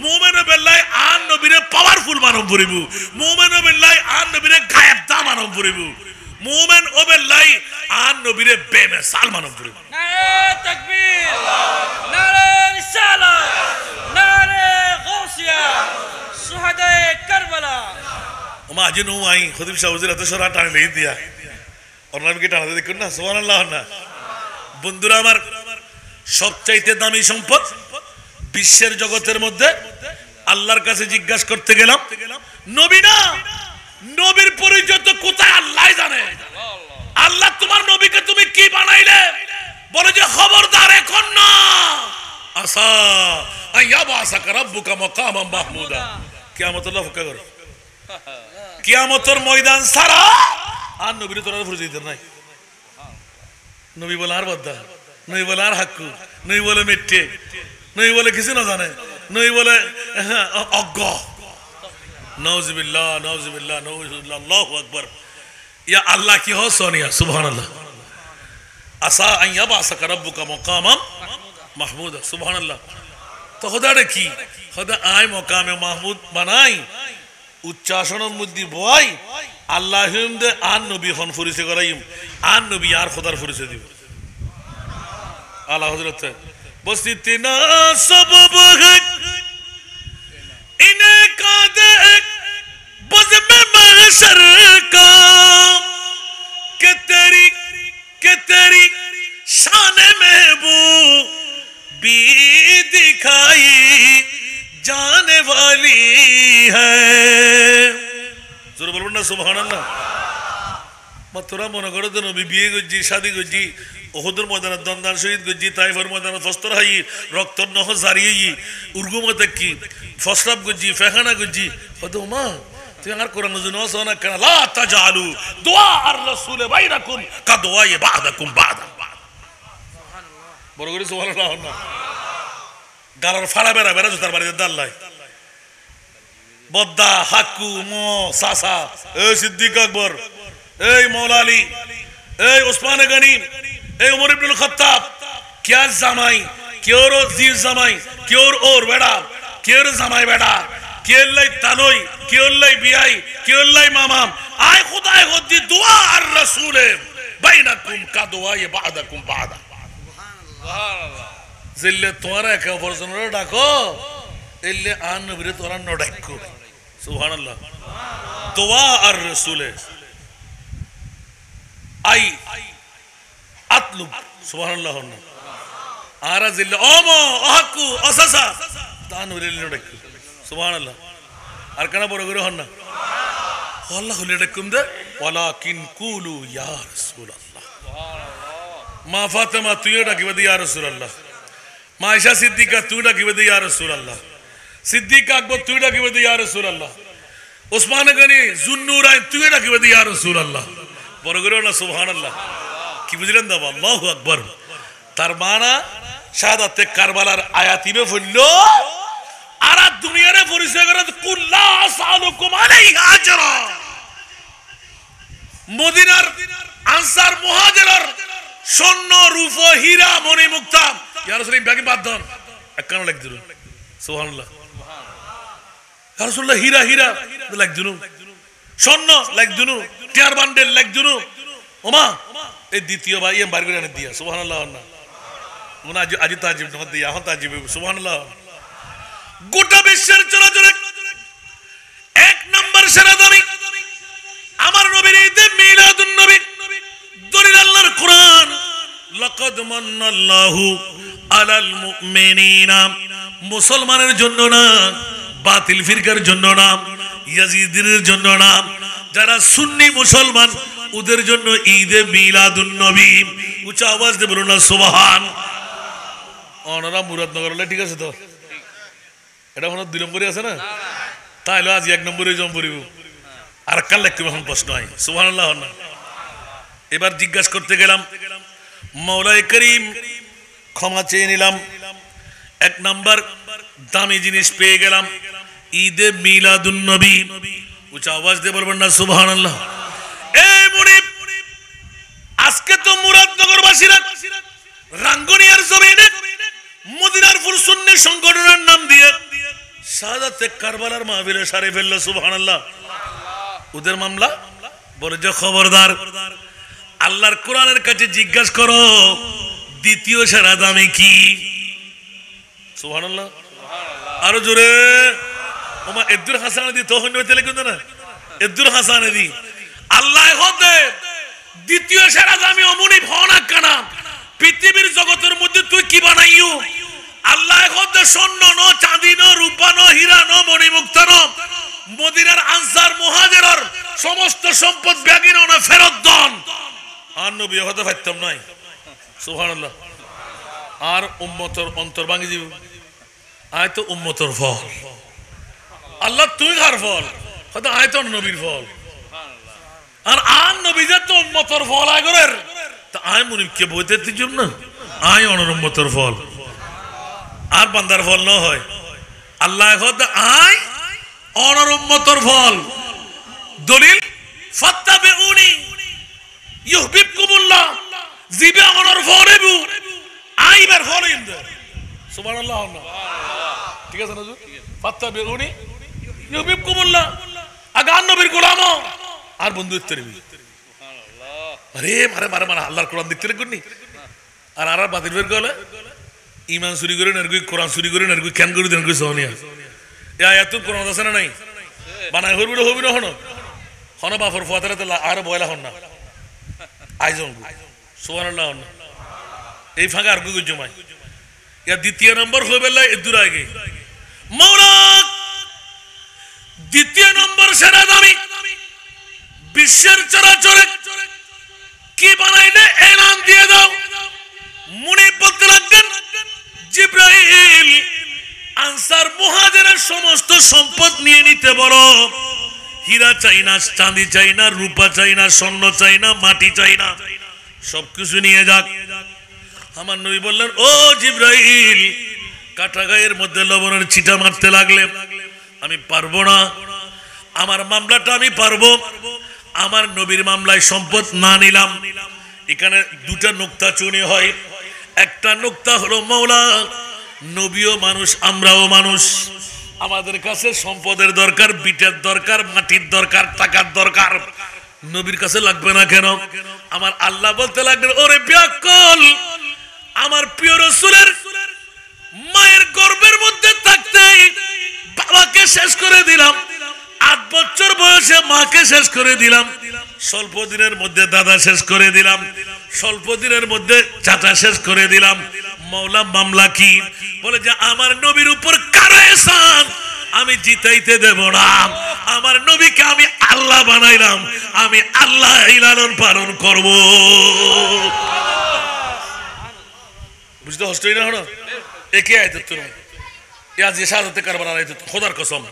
মুমিন হবে লাই আন নবীরে পাওয়ারফুল মানব করিব। মুমিন হবে লাই আন নবীরে গায়েব দা মানব করিব। মুমিন হবে লাই আন নবীরে বেমিসাল মানব করিব। নারে তাকবীর, নারে রিসালাত, নারে গাউসিয়া, শুহাদায়ে কারবালা। ওমা আজি নো আই খতিব সাহেব এত সরা টানে লেই দিয়া ওর নাম কি টানাতে দেখুন না। সুবহানাল্লাহ না। বন্ধুরা আমার, সবচাইতে দামি সম্পদ বিশ্বের জগতের মধ্যে আল্লাহর কাছে জিজ্ঞাসা করতে গেলাম, নবী না, নবীর পরিচয় তো কোথায় আল্লাহ জানে। আল্লাহ তোমার নবীকে তুমি কি বানাইলে? বলে যে খবরদার এখন না, আসা আইয়াবাসাকা রাব্বুকা মাকামান মাহমুদা। কিয়ামতের অপেক্ষা করো। কিয়ামতের ময়দান সারা আর নবীর তোরা পরিচয় নাই। নবী বলে আর বাদ্দা, নবী বলে আর হাক্কু, নবী বলে মিথ্যে, নবী বলে কিছু না জানে, নবী বলে অজ্ঞ। নাউজুবিল্লাহ, নাউজুবিল্লাহ, নাউজুবিল্লাহ, আল্লাহু আকবার। ইয়া আল্লাহ কি হো সোনিয়া। সুবহানাল্লাহ। আসা আইয়াবাসাকা রাব্বুকা মাকামান মাহমুদা। সুবহানাল্লাহ। তো খোদারে কি? খোদা আয় মাকামে মাহমুদ বানাই, উচ্চাসনের মধ্যে বয় আল্লাহ হিমদে আন নবী হন পরিচয় করাইম, আন নবী আর খোদার পরিচয় দিব। আল্লাহ হযরত বসতি না সবব হক ইনে কাদে বজম महशर का के तेरी शान महबूब भी दिखाई जाने वाली है। जोर बोलबो ना सुबहानाल्लाह। তোরা মনে করো তো নবী বিয়ে করছি, শাদি করছি, ওহুদের ময়দানে দন্দান শহীদ করছি, তাইফের ময়দানে ফস্তর হাই রক্ত নহ জারিয়ে উর্গুমতে কি ফসরাব করছি, ফেখানা করছি। হয়তো মা তুই আর কোরআন জন্য সোনা কেন লা তাজালু দুআ আর রাসূল বাইনাকুম কা দুআ বাদাকুম বাদা। বড় করে সুবহানাল্লাহ না। গালার ফাড়া বেড়া বেড়া জুতার বাড়িতে দাল্লাই বদ্দা হাক্কু মো সাসা এই সিদ্দিক আকবর, এই মৌলা আলী, এই ওসমান গনি, এই উমর ইবনুল খাত্তাব, क्या জামাই, কেউর জির জামাই, কেউর ওর বেড়া, কেউর জামাই বেড়া, কেউলাই তালই, কেউলাই বিয়াই, কেউলাই মামাম। আয় খুদায় হদ্দি দুআ আর রাসূলে বাইনাকুম কা দুআ বাদাকুম বাদা। সুবহানাল্লাহ। জিল্লে তোরা একে অপরজনের ডাকো, এলে আন নবীরে তোরা ন ডাকো। সুবহানাল্লাহ। দোয়া আর রসুলে আই আতলুব সুবহানাল্লাহ। আর জিল্লা ওমো আহাকু আসাসা তানুরিল ডাকু সুবহানাল্লাহ। আর কেন বড় করে হন না আল্লাহ হলে ডাকুম দে ওয়ালাকিন কুলু ইয়া রাসূলুল্লাহ। মা ফাতেমা তুই ডাকিবে ইয়া রাসূলুল্লাহ। মা আয়েশা সিদ্দিকা তুই ডাকিবে ইয়া রাসূলুল্লাহ। সিদ্দিক আকবর তুই ডাকিবে ইয়া রাসূলুল্লাহ। ওসমান গনি জুন্নুরাইন তুই ডাকিবে ইয়া রাসূলুল্লাহ। বড় করে না সুবহানাল্লাহ। কি বুঝলেন দাও আল্লাহু আকবার। তার মানা শাহাদাতে কারবালার আয়াতিবে পড়লো আর দুনিয়ারে পরিচয় করে কুল্লা আসালুকুম আলাইহি আজরা। মদিনার আনসার মুহাজির স্বর্ণ রূপ হীরা মণি মুক্তা ইয়া রাসূলুল্লাহ বাকি বাদ দেন একখানা লিখ দিল সুবহানাল্লাহ। ইয়া রাসূলুল্লাহ হীরা হীরা লিখ দিল, স্বর্ণ লিখ দিল, টিয়ার বান্ডেল লিখ দিল। ওমা এই দ্বিতীয় ভাই এম বার করে এনে দিয়া সুবহানাল্লাহ। না মনে আজ তাজিব না দিয়া এখন তাজিব সুবহানাল্লাহ। গোটা বিশ্বের চলাচলে এক নাম্বার সেরা দাবি আমার নবীর ঈদে মিলাদুন নবী। দলিল আল্লাহর কোরআন লাকাদ মান্নাল্লাহু আলাল মুমিনিনা। মুসলমানের জন্য না, বাতিল ফিরকার জন্য না, ইয়াজিদের জন্য না, যারা সুন্নি মুসলমান ওদের জন্য ঈদে মিলাদুন নবী। উচ্চ আওয়াজ দিয়ে বলুন না সুবহান। ওনারা মুরাদনগর হলে ঠিক আছে তো, এটা এখন 2 নম্বরে আছে না, তাইলে আজ 1 নম্বরে জম পড়িব। আর কাল লাগবে এখন প্রশ্ন হয় সুবহানাল্লাহ। না এবার জিজ্ঞাসা করতে গেলাম মাওলাই করিম ক্ষমা চেয়ে নিলাম। 1 নাম্বার দামি জিনিস পেয়ে গেলাম ঈদে মিলাদুন নবী। উচ্চ আওয়াজ দিয়ে বলবেন না সুবহানাল্লাহ। এই মুনিব আজকে তো মুরাদনগরবাসীরা রাঙ্গুনিয়ার জমিনে মদিনার ফুল সুন্নি সংগঠনের নাম দিয়ে শাহাদাতে কারবালার মাহফিলে সারে ফেললো সুবহানাল্লাহ। ওদের মামলা বলে যে খবরদার আল্লাহর কোরআনের কাছে জিজ্ঞাসা করো দ্বিতীয় সেরা দামি কি সুবহানাল্লাহ। আরো জোরে ওমা এদ্দুর হাসানে দি তখন হইতে কিন্তু না এদ্দুর হাসানে দি আল্লাহ হতে দ্বিতীয় সেরা দামি অমনি ভনা কানা পৃথিবীর জগতের মধ্যে তুই কি বানাইও আল্লাহ হতে স্বর্ণ ন চাঁদি ন রূপা ন হীরা ন মণিমুক্তা ন মদিনার আনসার মুহাজিরের সমস্ত সম্পদ ব্যাগিন না ফেরত দেন। আর নবী হতে পারতাম নাই সুবহানাল্লাহ। আর উম্মতের অন্তর ভাঙি দিব আয় তো উম্মতের ফল আল্লাহ তুই কার ফল হয়তো আয় তো নবীর ফল। আর নবীদের তো উম্মতের ফল আয় করের তা আয় মুনিবকে বইতে দিজম না আয় অনর উম্মতের ফল আর বান্দার ফল না হয় আল্লাহ হতে আয় অনর উম্মতের ফল। দলিল ফাত্তাবিউনি ইউহিব্বুকুমুল্লাহ জিবা অনর ফলেবু আইবার ফল ইন্দ সুবহানাল্লাহ। ঠিক আছে না ফাত্তাবিউনি ইউহিব্বুকুমুল্লাহ আগান নবীর গোলাম আর বন্ধুত্ব করবি। আরে মারে মারে মারে আল্লাহর কোরআন দেখতে লাগনি আর আর বাতিল বের গলে ইমান চুরি করে নারগুই কোরআন চুরি করে নারগুই কেন করে দেন কই সোনিয়া এ আয়াত কোরআন আছে না নাই বানাই হইব না হইব না হনো হনো বাফর ফাতারে তো আর বয়লা হন না আইজন সুবহানাল্লাহ। এই ফাঁকা আর কই জমাই ইয়া দ্বিতীয় নম্বর হইবে লাই এদুর আগে মাওলা। দ্বিতীয় নম্বর সেরা দামি বিশ্বের চরাচরে কি বানাইলে এলান দিয়ে দাও। মুনিব বলতে লাগলেন জিবরাইল আনসার মুহাজিরের সমস্ত সম্পদ নিয়ে নিতে বলো। হীরা চাই না, চাঁদি চাই না, রূপা চাই না, স্বর্ণ চাই না, মাটি চাই না, সবকিছু নিয়ে যাক। আমার নবী বললেন ও জিবরাইল কাটা গায়ের মধ্যে লবণের ছিটা মারতে লাগলে আমি পারবো না, আমার মামলাটা আমি পারবো। আমার নবীর মামলায় সম্পদ না নিলাম। এখানে 2টা নুকতা চুনি হয়। একটা নুকতা হলো মাওলা নবীও মানুষ আমরাও মানুষ, আমাদের কাছে সম্পদের দরকার, বিটের দরকার, মাটির দরকার, টাকার দরকার। নবীর কাছে লাগবে না কেন? আমার আল্লাহ বলতে লাগলেন ওরে ব্যাকল আমার প্রিয় রাসূলের মায়ের গর্ভের মধ্যে থাকতে বাবাকে শেষ করে দিলাম, বয়সে মাকে শেষ করে দিলাম, স্বল্প দিনের মধ্যে দাদা শেষ করে দিলাম, স্বল্প দিনের মধ্যে চাচা শেষ করে দিলাম। মাওলা মামলা কি? বলে যে আমার নবীর উপর কারো এহসান আমি জিতাইতে দেব না। আমার নবীকে আমি আল্লাহ বানাইলাম, আমি আল্লাহ লালন পালন করব। বুঝতে হস্তই না হলো একে আইতে তুমি আজ যে সাজাতে কারবার আইতে খোদার কসম।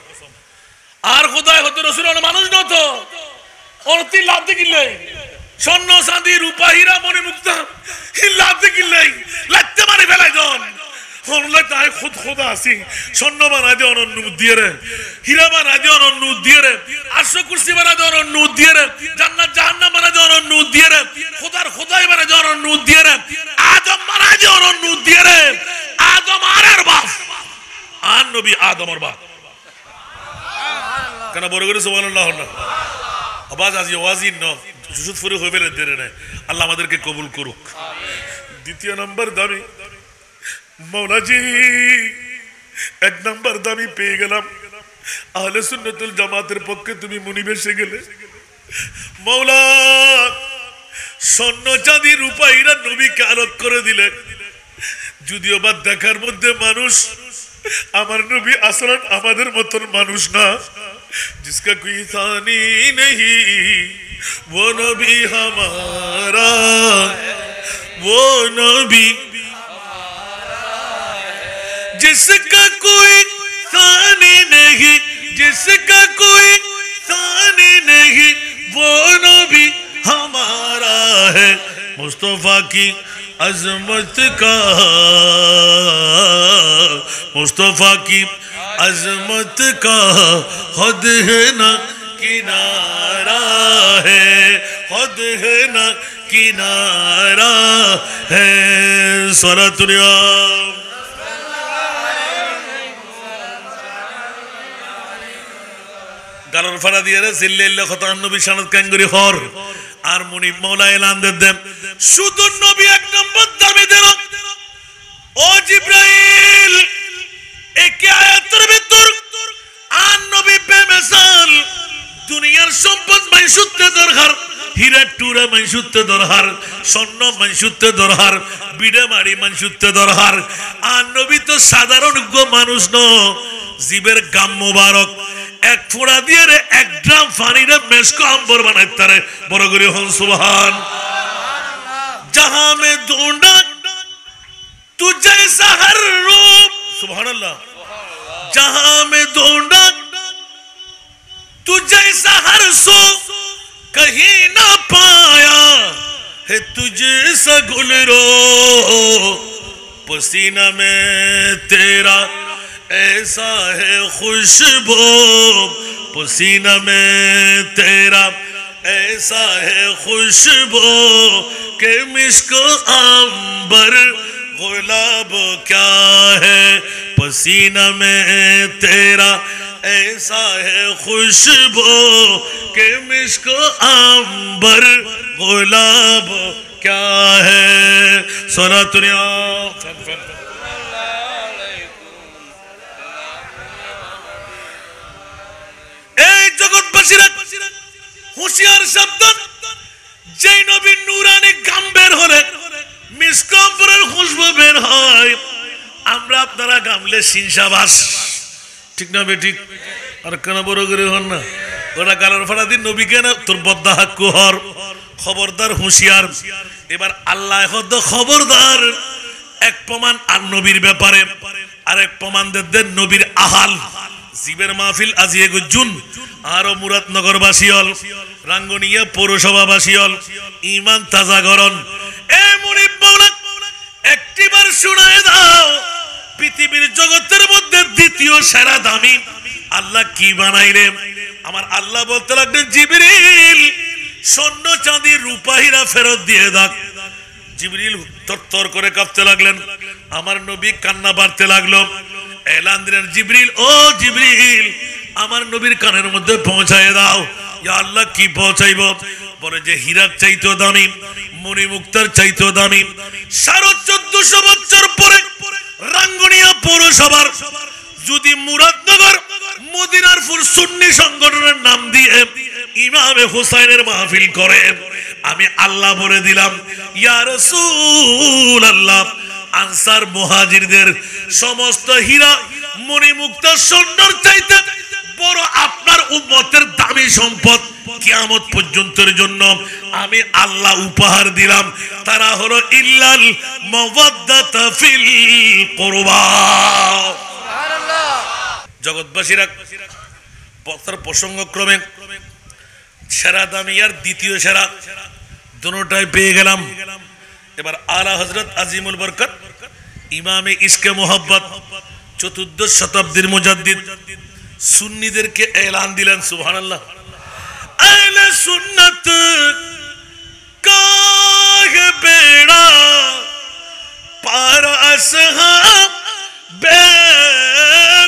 আর খোদায় হতে রসুল মানুষ নত অতি লাভ দেখিলে স্বর্ণ চাঁদি রূপা হীরা মণি মুক্তা লাভ দেখিলে লাগতে মারি ফেলাই জন তাই খুদ খোদা আছি। স্বর্ণ বানাই দিয়ে অনন্য দিয়ে রে, হীরা বানাই দিয়ে অনন্য দিয়ে রে, আরশ কুরসি বানাই দিয়ে অনন্য দিয়ে রে, জান্নাত জাহান্নাম বানাই দিয়ে অনন্য দিয়ে রে, খোদার খোদাই বানাই দিয়ে অনন্য দিয়ে রে, আদম বানাই দিয়ে অনন্য দিয়ে রে। আদম আর বাপ আর নবী আদমের বাপ কেন বড় করে সুবহানাল্লাহ না আওয়াজ আজি ওয়াজিন ন জুজুত ফুরে হয়ে বেরে দেরে না। আল্লাহ আমাদেরকে কবুল করুক। দ্বিতীয় নম্বর দাবি মৌলাজি, এক নম্বর দাবি পেয়ে গেলাম। আহলে সুন্নাতুল জামাতের পক্ষে তুমি মুনিব এসে গেলে। মৌলা স্বর্ণ চাঁদি রূপা হীরা নবীকে আলোক করে দিলে। যদিও বা দেখার মধ্যে মানুষ, আমার নবী আসলেন আমাদের মতন মানুষ না। जिसका कोई सानी नहीं वो नबी हमारा, वो नबी जिसका कोई सानी नहीं, जिसका कोई सानी नहीं वो नबी हमारा है। मुस्तफा की अजमत का, मुस्तफा की अजमत का हद है ना किनारा है, हद है ना किनारा है। सलातुल्लाह গালর ফাড়া দিয়ে রে জিল্লাল্লাহ খতান নবী শানাত কাঙ্গুরি হর আর মুনিব মাওলা এলান দেন শুধু নবী এক নম্বর দাবি দেন। ও জিবরাইল এক আয়াতের ভিতর আর নবী বেমিসাল দুনিয়ার সম্পদ মাইসুতে দরকার, হীরা টুরা মাইসুতে দরকার, স্বর্ণ মাইসুতে দরকার, বিড়ে মারি মাইসুতে দরকার। আর নবী তো সাধারণ মানুষ ন, জীবের গাম মোবারক এক ফোঁড়া দিয়ে রে এক গ্রাম পানিরে মেশকো আম্বর বানাইতে রে। বড় করে হন সুবহান। जहां में ढूंढा तू जैसा हर रूप, सुभानअल्लाह, जहां में ढूंढा तू जैसा हर सो कहीं ना पाया है तुझसा गुलरो। पसीना में तेरा ऐसा है खुशबू, पसीना में तेरा ऐसा है खुशबू के मिस्क अंबर गुलाब क्या है। पसीना में तेरा ऐसा है खुशबू के मिस्क अंबर गुलाब क्या है। सलातुल्लाह এই জগৎবাসীরা হুঁশিয়ার সাবধান, যেই নবী নূরানি গাম বের হলে মিসকম্বরের খুশবু বের হয়, আমরা আপনারা গামলে সিনসাবাস, ঠিক না বেঠিক? আর কেন বড় করে হন না ওরা গালার ফাড়া দিন নবীকে না তোর বদ্দা হাক্কু হর। খবরদার হুঁশিয়ার। এবার আল্লাহ হদ খবরদার এক প্রমাণ আর নবীর ব্যাপারে, আর এক প্রমাণ দেন নবীর আহাল জীবের মাহফিল আজিয়ে গুজুন আরো মুরাদনগরবাসী হল, রাঙ্গুনিয়া পৌরসভাবাসী হল, ইমান তাজা করন। এ মুনিব মাওলা একটিবার শুনায় দাও, পৃথিবীর জগতের মধ্যে দ্বিতীয় সেরা দামি আল্লাহ কি বানাইলে? আমার আল্লাহ বলতে লাগলেন জিবরিল স্বর্ণ চাঁদি রূপা হীরা ফেরত দিয়ে দাও। জিবরিল তরতর করে কাঁপতে লাগলেন, আমার নবী কান্না বাড়তে লাগলো। এলান দিলেন জিবরিল, ও জিবরিল আমার নবীর কানের মধ্যে পৌঁছায় দাও। ইয়া আল্লাহ কি পৌঁছাইব? বলে যে হীরার চাইতো দামি, মণি মুক্তার চাইতো দামি। 1450 বছর পরে রাঙ্গুনিয়া পৌরসভার যদি মুরাদনগর মদিনার ফুল সুন্নি সংগঠনের নাম দিয়ে ইমামে হুসাইনের মাহফিল করে, আমি আল্লাহ বলে দিলাম ইয়া রাসূলুল্লাহ, আনসার মুহাজিরদের সমস্ত হীরা মণি মুক্তা স্বর্ণের চাইতে বড় আপনার উম্মতের দামি সম্পদ কিয়ামত পর্যন্তের জন্য আমি আল্লাহ উপহার দিলাম, তারা হলো ইল্লাল মাওয়াদ্দাতা ফিল কুরবা। সুবহানাল্লাহ। জগৎবাসীরা পথের প্রসঙ্গক্রমে সেরা দামি আর দ্বিতীয় সেরা দুটোটাই পেয়ে গেলাম। এবার আলা হযরত আজিমুল বরকত ইমামে ইশকে মোহাব্বত 14 শতাব্দীর মুজাদ্দিদ সুন্নিদেরকে এলান দিলেন। সুবহানাল্লাহ। আহলে সুন্নাত কা হে বেড়া পার আসহাব বে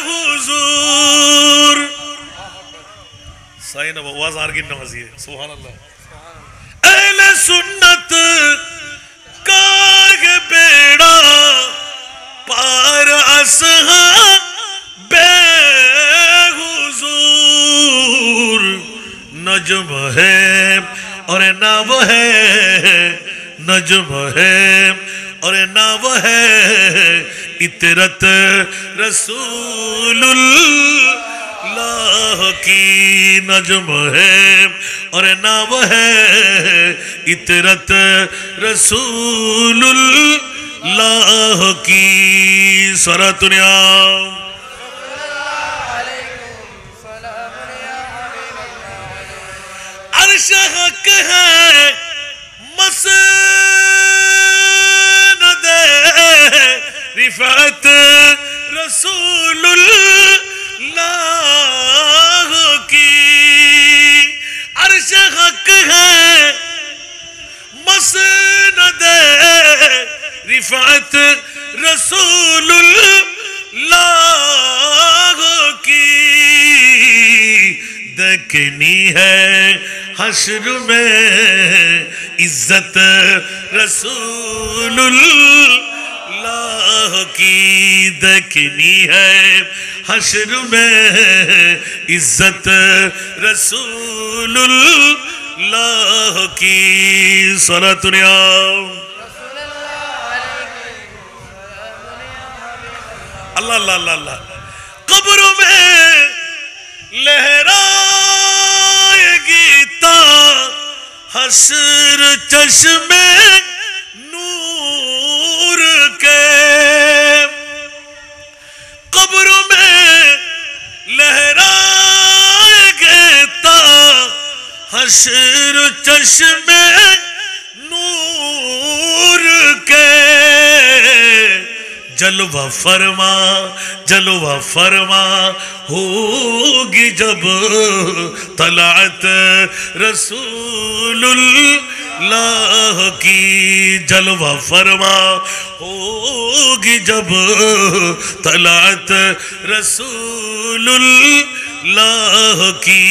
হুজুর সাইন আওয়াজ আর কি নামাজি है। সুবহানাল্লাহ। আহলে সুন্নাত কা হে বেড়া পার আসহাব বে हुजूर नजम है और नाम है, नजम है और नाम है इतरत रसूलुल्लाह की, नजम है और नाम है इतरत रसूलुल्लाह की। सरातुनिया हक है मसनद रिफात रसूलुल्लाह की, अर्श हक है मसनद रिफात रसूलुल्लाह की, देखनी है हश्र में इज्जत रसूलुल्लाह की, देखनी है हश्र में इज्जत रसूलुल्लाह की। सलातुनिया अल्लाह अल्लाह अल्लाह अल्लाह। कब्रों में लहराएगी ता हश्र चश्मे नूर के, कब्रों में लहराएगी ता हश्र चश्मे नूर के, जलवा फरमा जलवा फरमा होगी जब तलात रसूलुल्लाह की, जलवा फरमा होगी जब तलात रसूलुल्लाह की।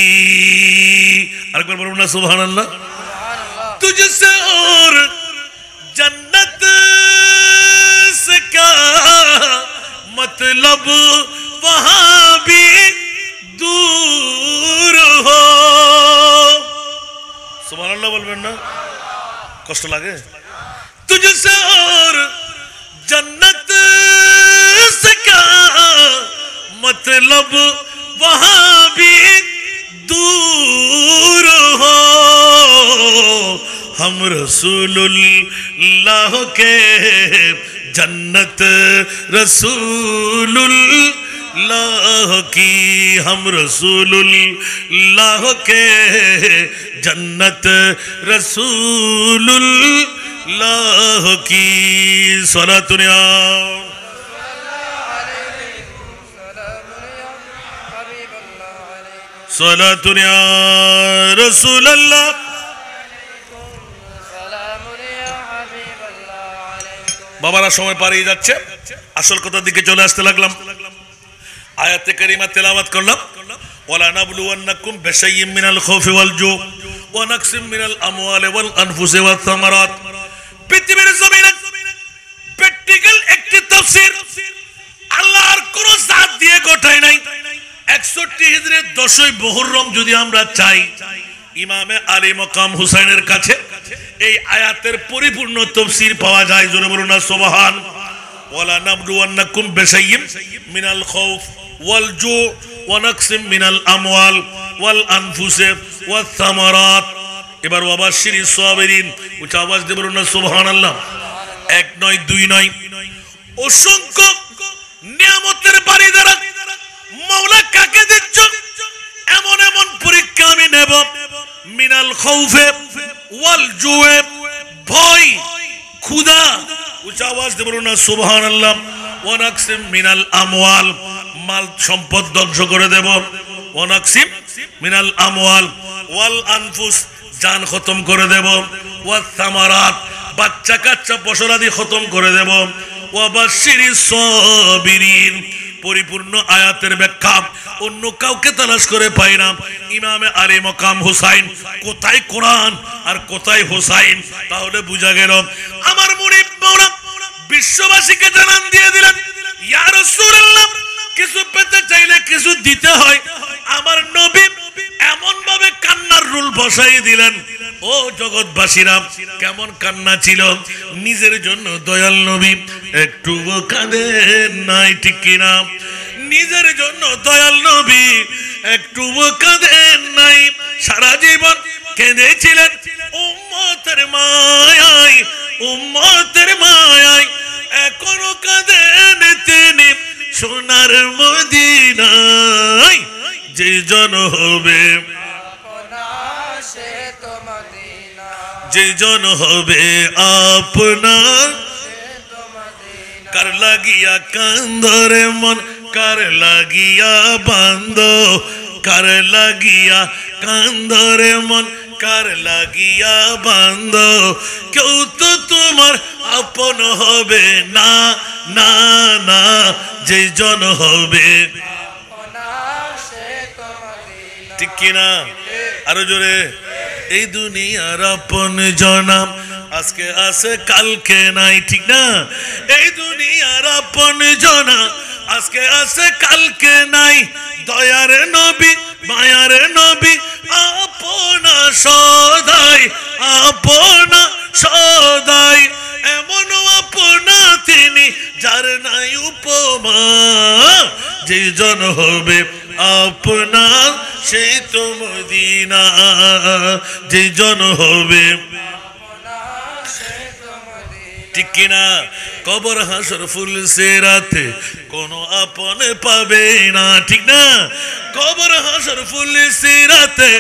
एक बार बोलो ना सुभान अल्लाह। तुझसे और जन्नत से क्या मतलब वहां भी दूर हो। सुभान अल्लाह बोलबेन ना, कष्ट लागे। तुझसे और जन्नत से क्या मतलब वहां भी दूर हो, हम रसूलुल्लाह के जन्नत रसूलुल्लाह की, हम रसूलुल्लाह के जन्नत रसूलुल्लाह की। सलातुनिया सलातुनिया रसूलल्लाह। বাবারা সময় পারিয়ে যাচ্ছে, আসল কথার দিকে চলে আসতে লাগলাম। আয়াতে কারিমা তেলাওয়াত করলাম, ওয়ালা নাবলুওয়ান্নাকুম বিশাইয়্যিম মিনাল খাউফি ওয়াল জু ওয়া নাকসিম মিনাল আমওয়ালি ওয়াল আনফুসি ওয়াত সামারাত। পৃথিবীর জমিনে প্র্যাকটিক্যাল একটি তাফসীর আল্লাহর কোন জাত দিয়ে গোটায় নাই। 61 10ই মুহররম যদি আমরা চাই ইমামে আলী মাকাম হুসাইনের কাছে এই আয়াতের পরিপূর্ণ তাফসীর পাওয়া যায়। জোরে বলুন না সুবহান। ওয়ালা নাবলুওয়ান্নাকুম বিশাইয়্যিন মিনাল খাউফ ওয়াল জু ওয়া নাকসিম মিনাল আমওয়াল ওয়াল আনফুসি ওয়াস সামারাত। এবার ওয়াবাশশিরিস সাবিরিন, উচ্চ আওয়াজ দিয়ে বলুন না সুবহানাল্লাহ। এক নয়, দুই নয়, অসংখ্য নিয়ামতের বাড়ি দ্বারা মাওলা কাকে দিচ্ছ? এমন এমন পরীক্ষা আমি নেব। মিনাল খাউফে ওয়াল জুয়ে, ভয় ক্ষুধা, উচ্চ আওয়াজ দিয়ে বলুন না সুবহানাল্লাহ। ওয়া নাকসিম মিনাল আমওয়াল, মাল সম্পদ ধ্বংস করে দেব। ওয়া নাকসিম মিনাল আমওয়াল ওয়াল আনফুস, জান খতম করে দেব। ওয়াস সামারাত, বাচ্চা কাচ্চা ফসলাদি খতম করে দেব। ওয়াবাশশিরিস সাবিরিন, পরিপূর্ণ আয়াতের ব্যাখ্যা অন্য কাউকে তালাশ করে পাই না। ইমামে আলী মাকাম হুসাইন, কোথায় কোরআন আর কোথায় হুসাইন? তাহলে বুঝা গেল আমার মুরিদ মাওলা বিশ্ববাসীকে জানান দিয়ে দিলেন, ইয়া রাসূলুল্লাহ, কিছু পেতে চাইলে কিছু দিতে হয়। আমার নবী এমন ভাবে কান্নার রুল বসাই দিলেন। ও জগৎবাসীরা, কেমন কান্না ছিল! নিজের জন্য দয়াল নবী একটু কাঁদেন নাই, ঠিক কিনা? নিজের জন্য দয়াল নবী একটু কাঁদেন নাই, সারা জীবন কেঁদেছিলেন উম্মতের মায়ায়, উম্মতের মায়ায়। এখনো কাঁদেন তিনি সোনার মদিনায়। যে জন হবে, যে জন হবে আপনার, কার লাগিয়া কান্দরে মন, কার লাগিয়া বান্দ, কার লাগিয়া কান্দরে মন, কার লাগিয়া বান্দ। কেউ তো তোমার আপন হবে না, না না, যে জন হবে, ঠিক কিনা? আরো জোরে। এই দুনিয়ার আপন জনাম আজকে আছে কালকে নাই, ঠিক না? এই দুনিয়ার আপন জনা আজকে আছে কালকে নাই। দয়ার নবী, মায়ার নবী, আপনা সদাই, আপনা সদাই। এমন আপনা তিনি যার নাই উপমা। যে জন হবে আপনার সেই তো মদিনা, যে জন হবে, ঠিক কিনা? কবর হাসর ফুল সেরাতে কোনো আপন পাবে না, ঠিক না? কবর হাসর ফুল সেরাতে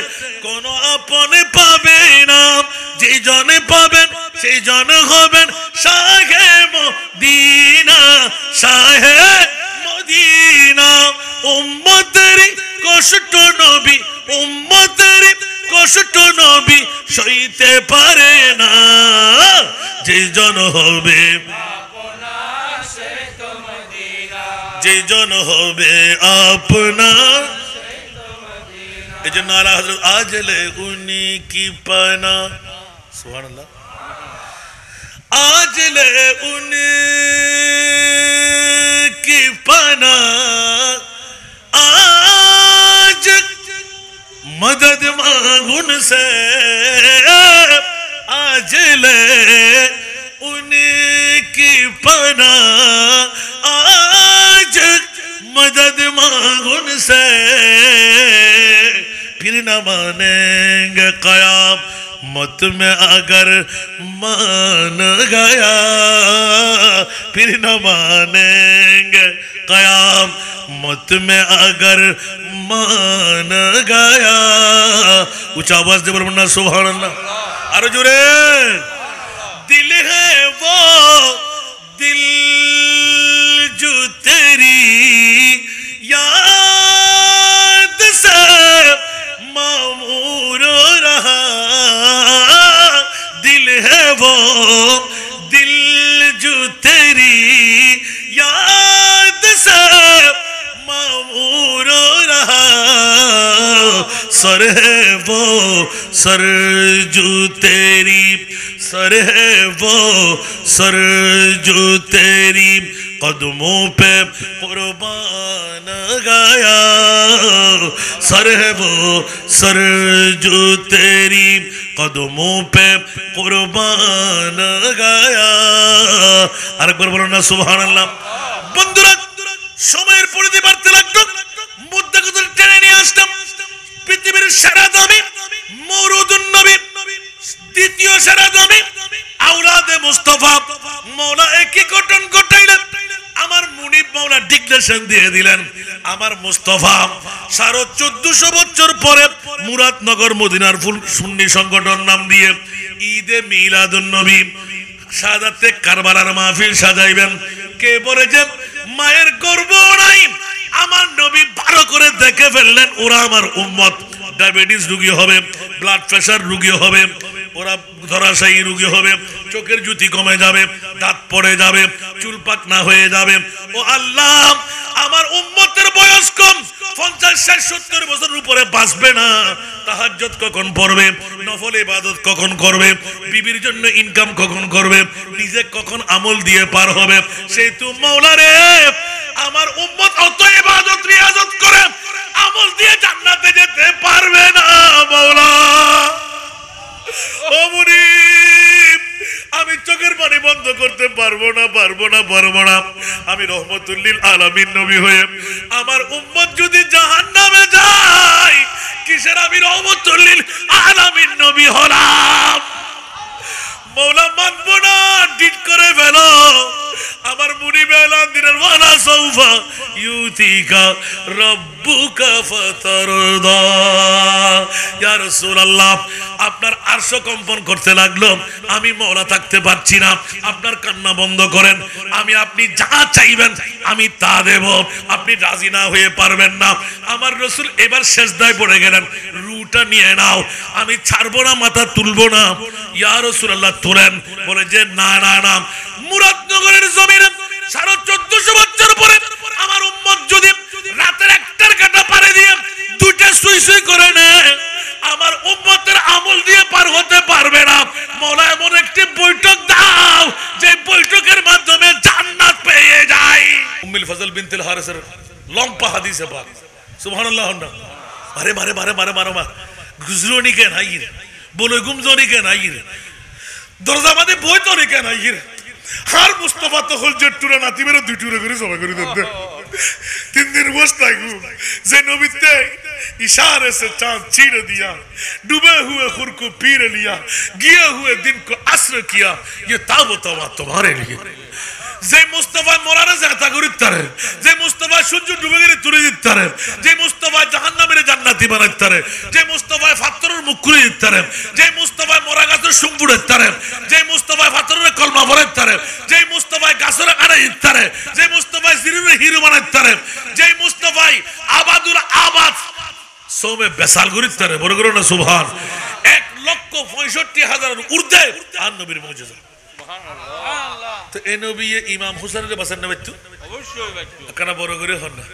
কোনো আপন পাবে না। যে জনে পাবেন সেই জন হবেন শাহে মদিনা, শাহে মদিনা। উম্মতেরই কষ্ট নবী, উম্মতেরই কষ্ট নবী সইতে পারে না। যে জন হবে, যে জন হবে আপনার। এই জন্য আলা হযরত আজলে উনি কি পানা, সুবহানাল্লাহ, আজলে উনি কি পানা। आज मदद मांग उनसे, आज ले उनकी पना। आज मदद मांग उनसे, फिर न मानेंगे क़यामत में अगर मान गया, फिर न मानेंगे क़यामत में अगर मान गया। ऊंचा आवाज दे बोलना सुभान अल्लाह। अरे जोरे। दिल है वो दिल जो तेरी याद से मामूर रहा। दिल है वो दिल जो तेरी याद से मामूर रहा। सर है वो सर जो तेरी, सर है वो सर जो तेरी कदमों पे कुर्बान गया सर है वो सर जो तेरी कदमों पे कुर्बान गया আরেকবার বলো না সুবহানাল্লাহ বন্ধুরা সময়ের পরিধি বাড়তে লাগলো মধ্যে কথা টেনে নিয়ে আসলাম পৃথিবীর সেরা দামি মওরুদুন নবী দ্বিতীয় সেরা দামি আওলাদে মুস্তাফা মাওলা একই ঘটন ঘটাইলেন আমার মুনিব মাওলা ডিক্লেরেশন দিয়ে দিলেন আমার মুস্তাফা 1450 বছর পরে মুরাদনগর মদিনার সুন্নি সংগঠন নাম দিয়ে ঈদে মিলাদুন নবী শাহাদাতে কারবালার মাহফিল সাজাইবেন কে বলে যে মায়ের গর্ব নাই আমার নবী ভালো করে দেখে ফেললেন ওরা আমার উম্মত ডায়াবেটিস রোগী হবে ব্লাড প্রেসার রোগী হবে ওরা ধরাশায়ী রোগী হবে চোখের জ্যোতি কমে যাবে দাঁত পড়ে যাবে চুল পাকনা হয়ে যাবে ও আল্লাহ আমার উম্মতের বয়স কম 50-60-70 বছরের উপরে বাঁচবে না তাহাজ্জুদ কখন পড়বে নফল ইবাদত কখন করবে বিবির জন্য ইনকাম কখন করবে নিজে কখন আমল দিয়ে পার হবে সেই তো মাওলা রে আমার উম্মত অত ইবাদত রিয়াজত করে আমল দিয়ে জান্নাতে যেতে পারবে না মাওলা ও মুনিব আমি চোখের পানি বন্ধ করতে পারবো না আমি রহমতুল লিল আলামিন নবী হয়ে আমার উম্মত যদি জাহান্নামে যায় কিসের আমি রহমতুল লিল আলামিন নবী হলাম মওলা মানবো না ডিট করে ফেলো আমার মুনিব এলান দিলেন ওয়ালা সাউফা ইউতিকা রাব্বুকা ফাতারদা ইয়া রাসূলুল্লাহ আপনার আরশ কম্পন করতে লাগলো আমি মওলা থাকতে পারছি না আপনার কান্না বন্ধ করেন আমি আপনি যা চাইবেন আমি তা দেব আপনি রাজি না হয়ে পারবেন না আমার রাসূল এবার সিজদায় পড়ে গেলেন রুটা নিয়ে নাও আমি ছাড়বো না মাথা তুলবো না ইয়া রাসূলুল্লাহ তোলেন বলে যে না না না মুরাদনগরের জমিনে 1450 বছর পরে আমার উম্মত যদি রাতের একটার কাটা পারে দিয়ে দুইটা সুই সুই করে নেয় আমার উম্মতের আমল দিয়ে পার হতে পারবে না মওলা এমন একটি বৈঠক দাও যে বৈঠকের মাধ্যমে জান্নাত পেয়ে যায় উম্মুল ফজল বিনতুল হারিসের লম্বা হাদিসে পাক সুবহানাল্লাহ মারে মারে মারে মারে মারে মারে গুজরনি কেন আইর বলে গুমজনি কেন আইর দরজা মাঝে বই তো রে কেন আইর হার মুস্তাফা তো হল যে টুরা নাতি মেরে দুই টুরা করে সবাই করে দিতে 3 दिन বসতাই গো যে নবীতে इशारे से चांद चीर दिया डूबे हुए खुर को पीर लिया गिए हुए दिन को असर किया ये ताबतवा तुम्हारे लिए যে মুস্তাফা মোরারে জাতা করিতারে যে মুস্তাফা সূর্য ডুবে গেলে তুলে দিতারে যে মুস্তাফা জাহান্নামের জান্নাতি বানাইতারে যে মুস্তাফা ফাত্তরের মুখ খুলে দিতারে যে মুস্তাফা মোরা গাছের শুং ফুড়াইতারে যে মুস্তাফা ফাত্তরের কলমা ভরাইতারে যে মুস্তাফা গাছের আড়ে দিতারে যে মুস্তাফা জিরুরে হিরো বানাইতারে যে মুস্তাফা আবাদুল আবাদ সোমে বেসাল করিতারে বড় করে না সুবহান 1,65,000 ঊর্ধ্বে আর নবীর মুজিজা তো এই নবী ইমাম হুসাইনের বাসার নামে তো অবশ্যই বাইতো কেন বড় করে হন না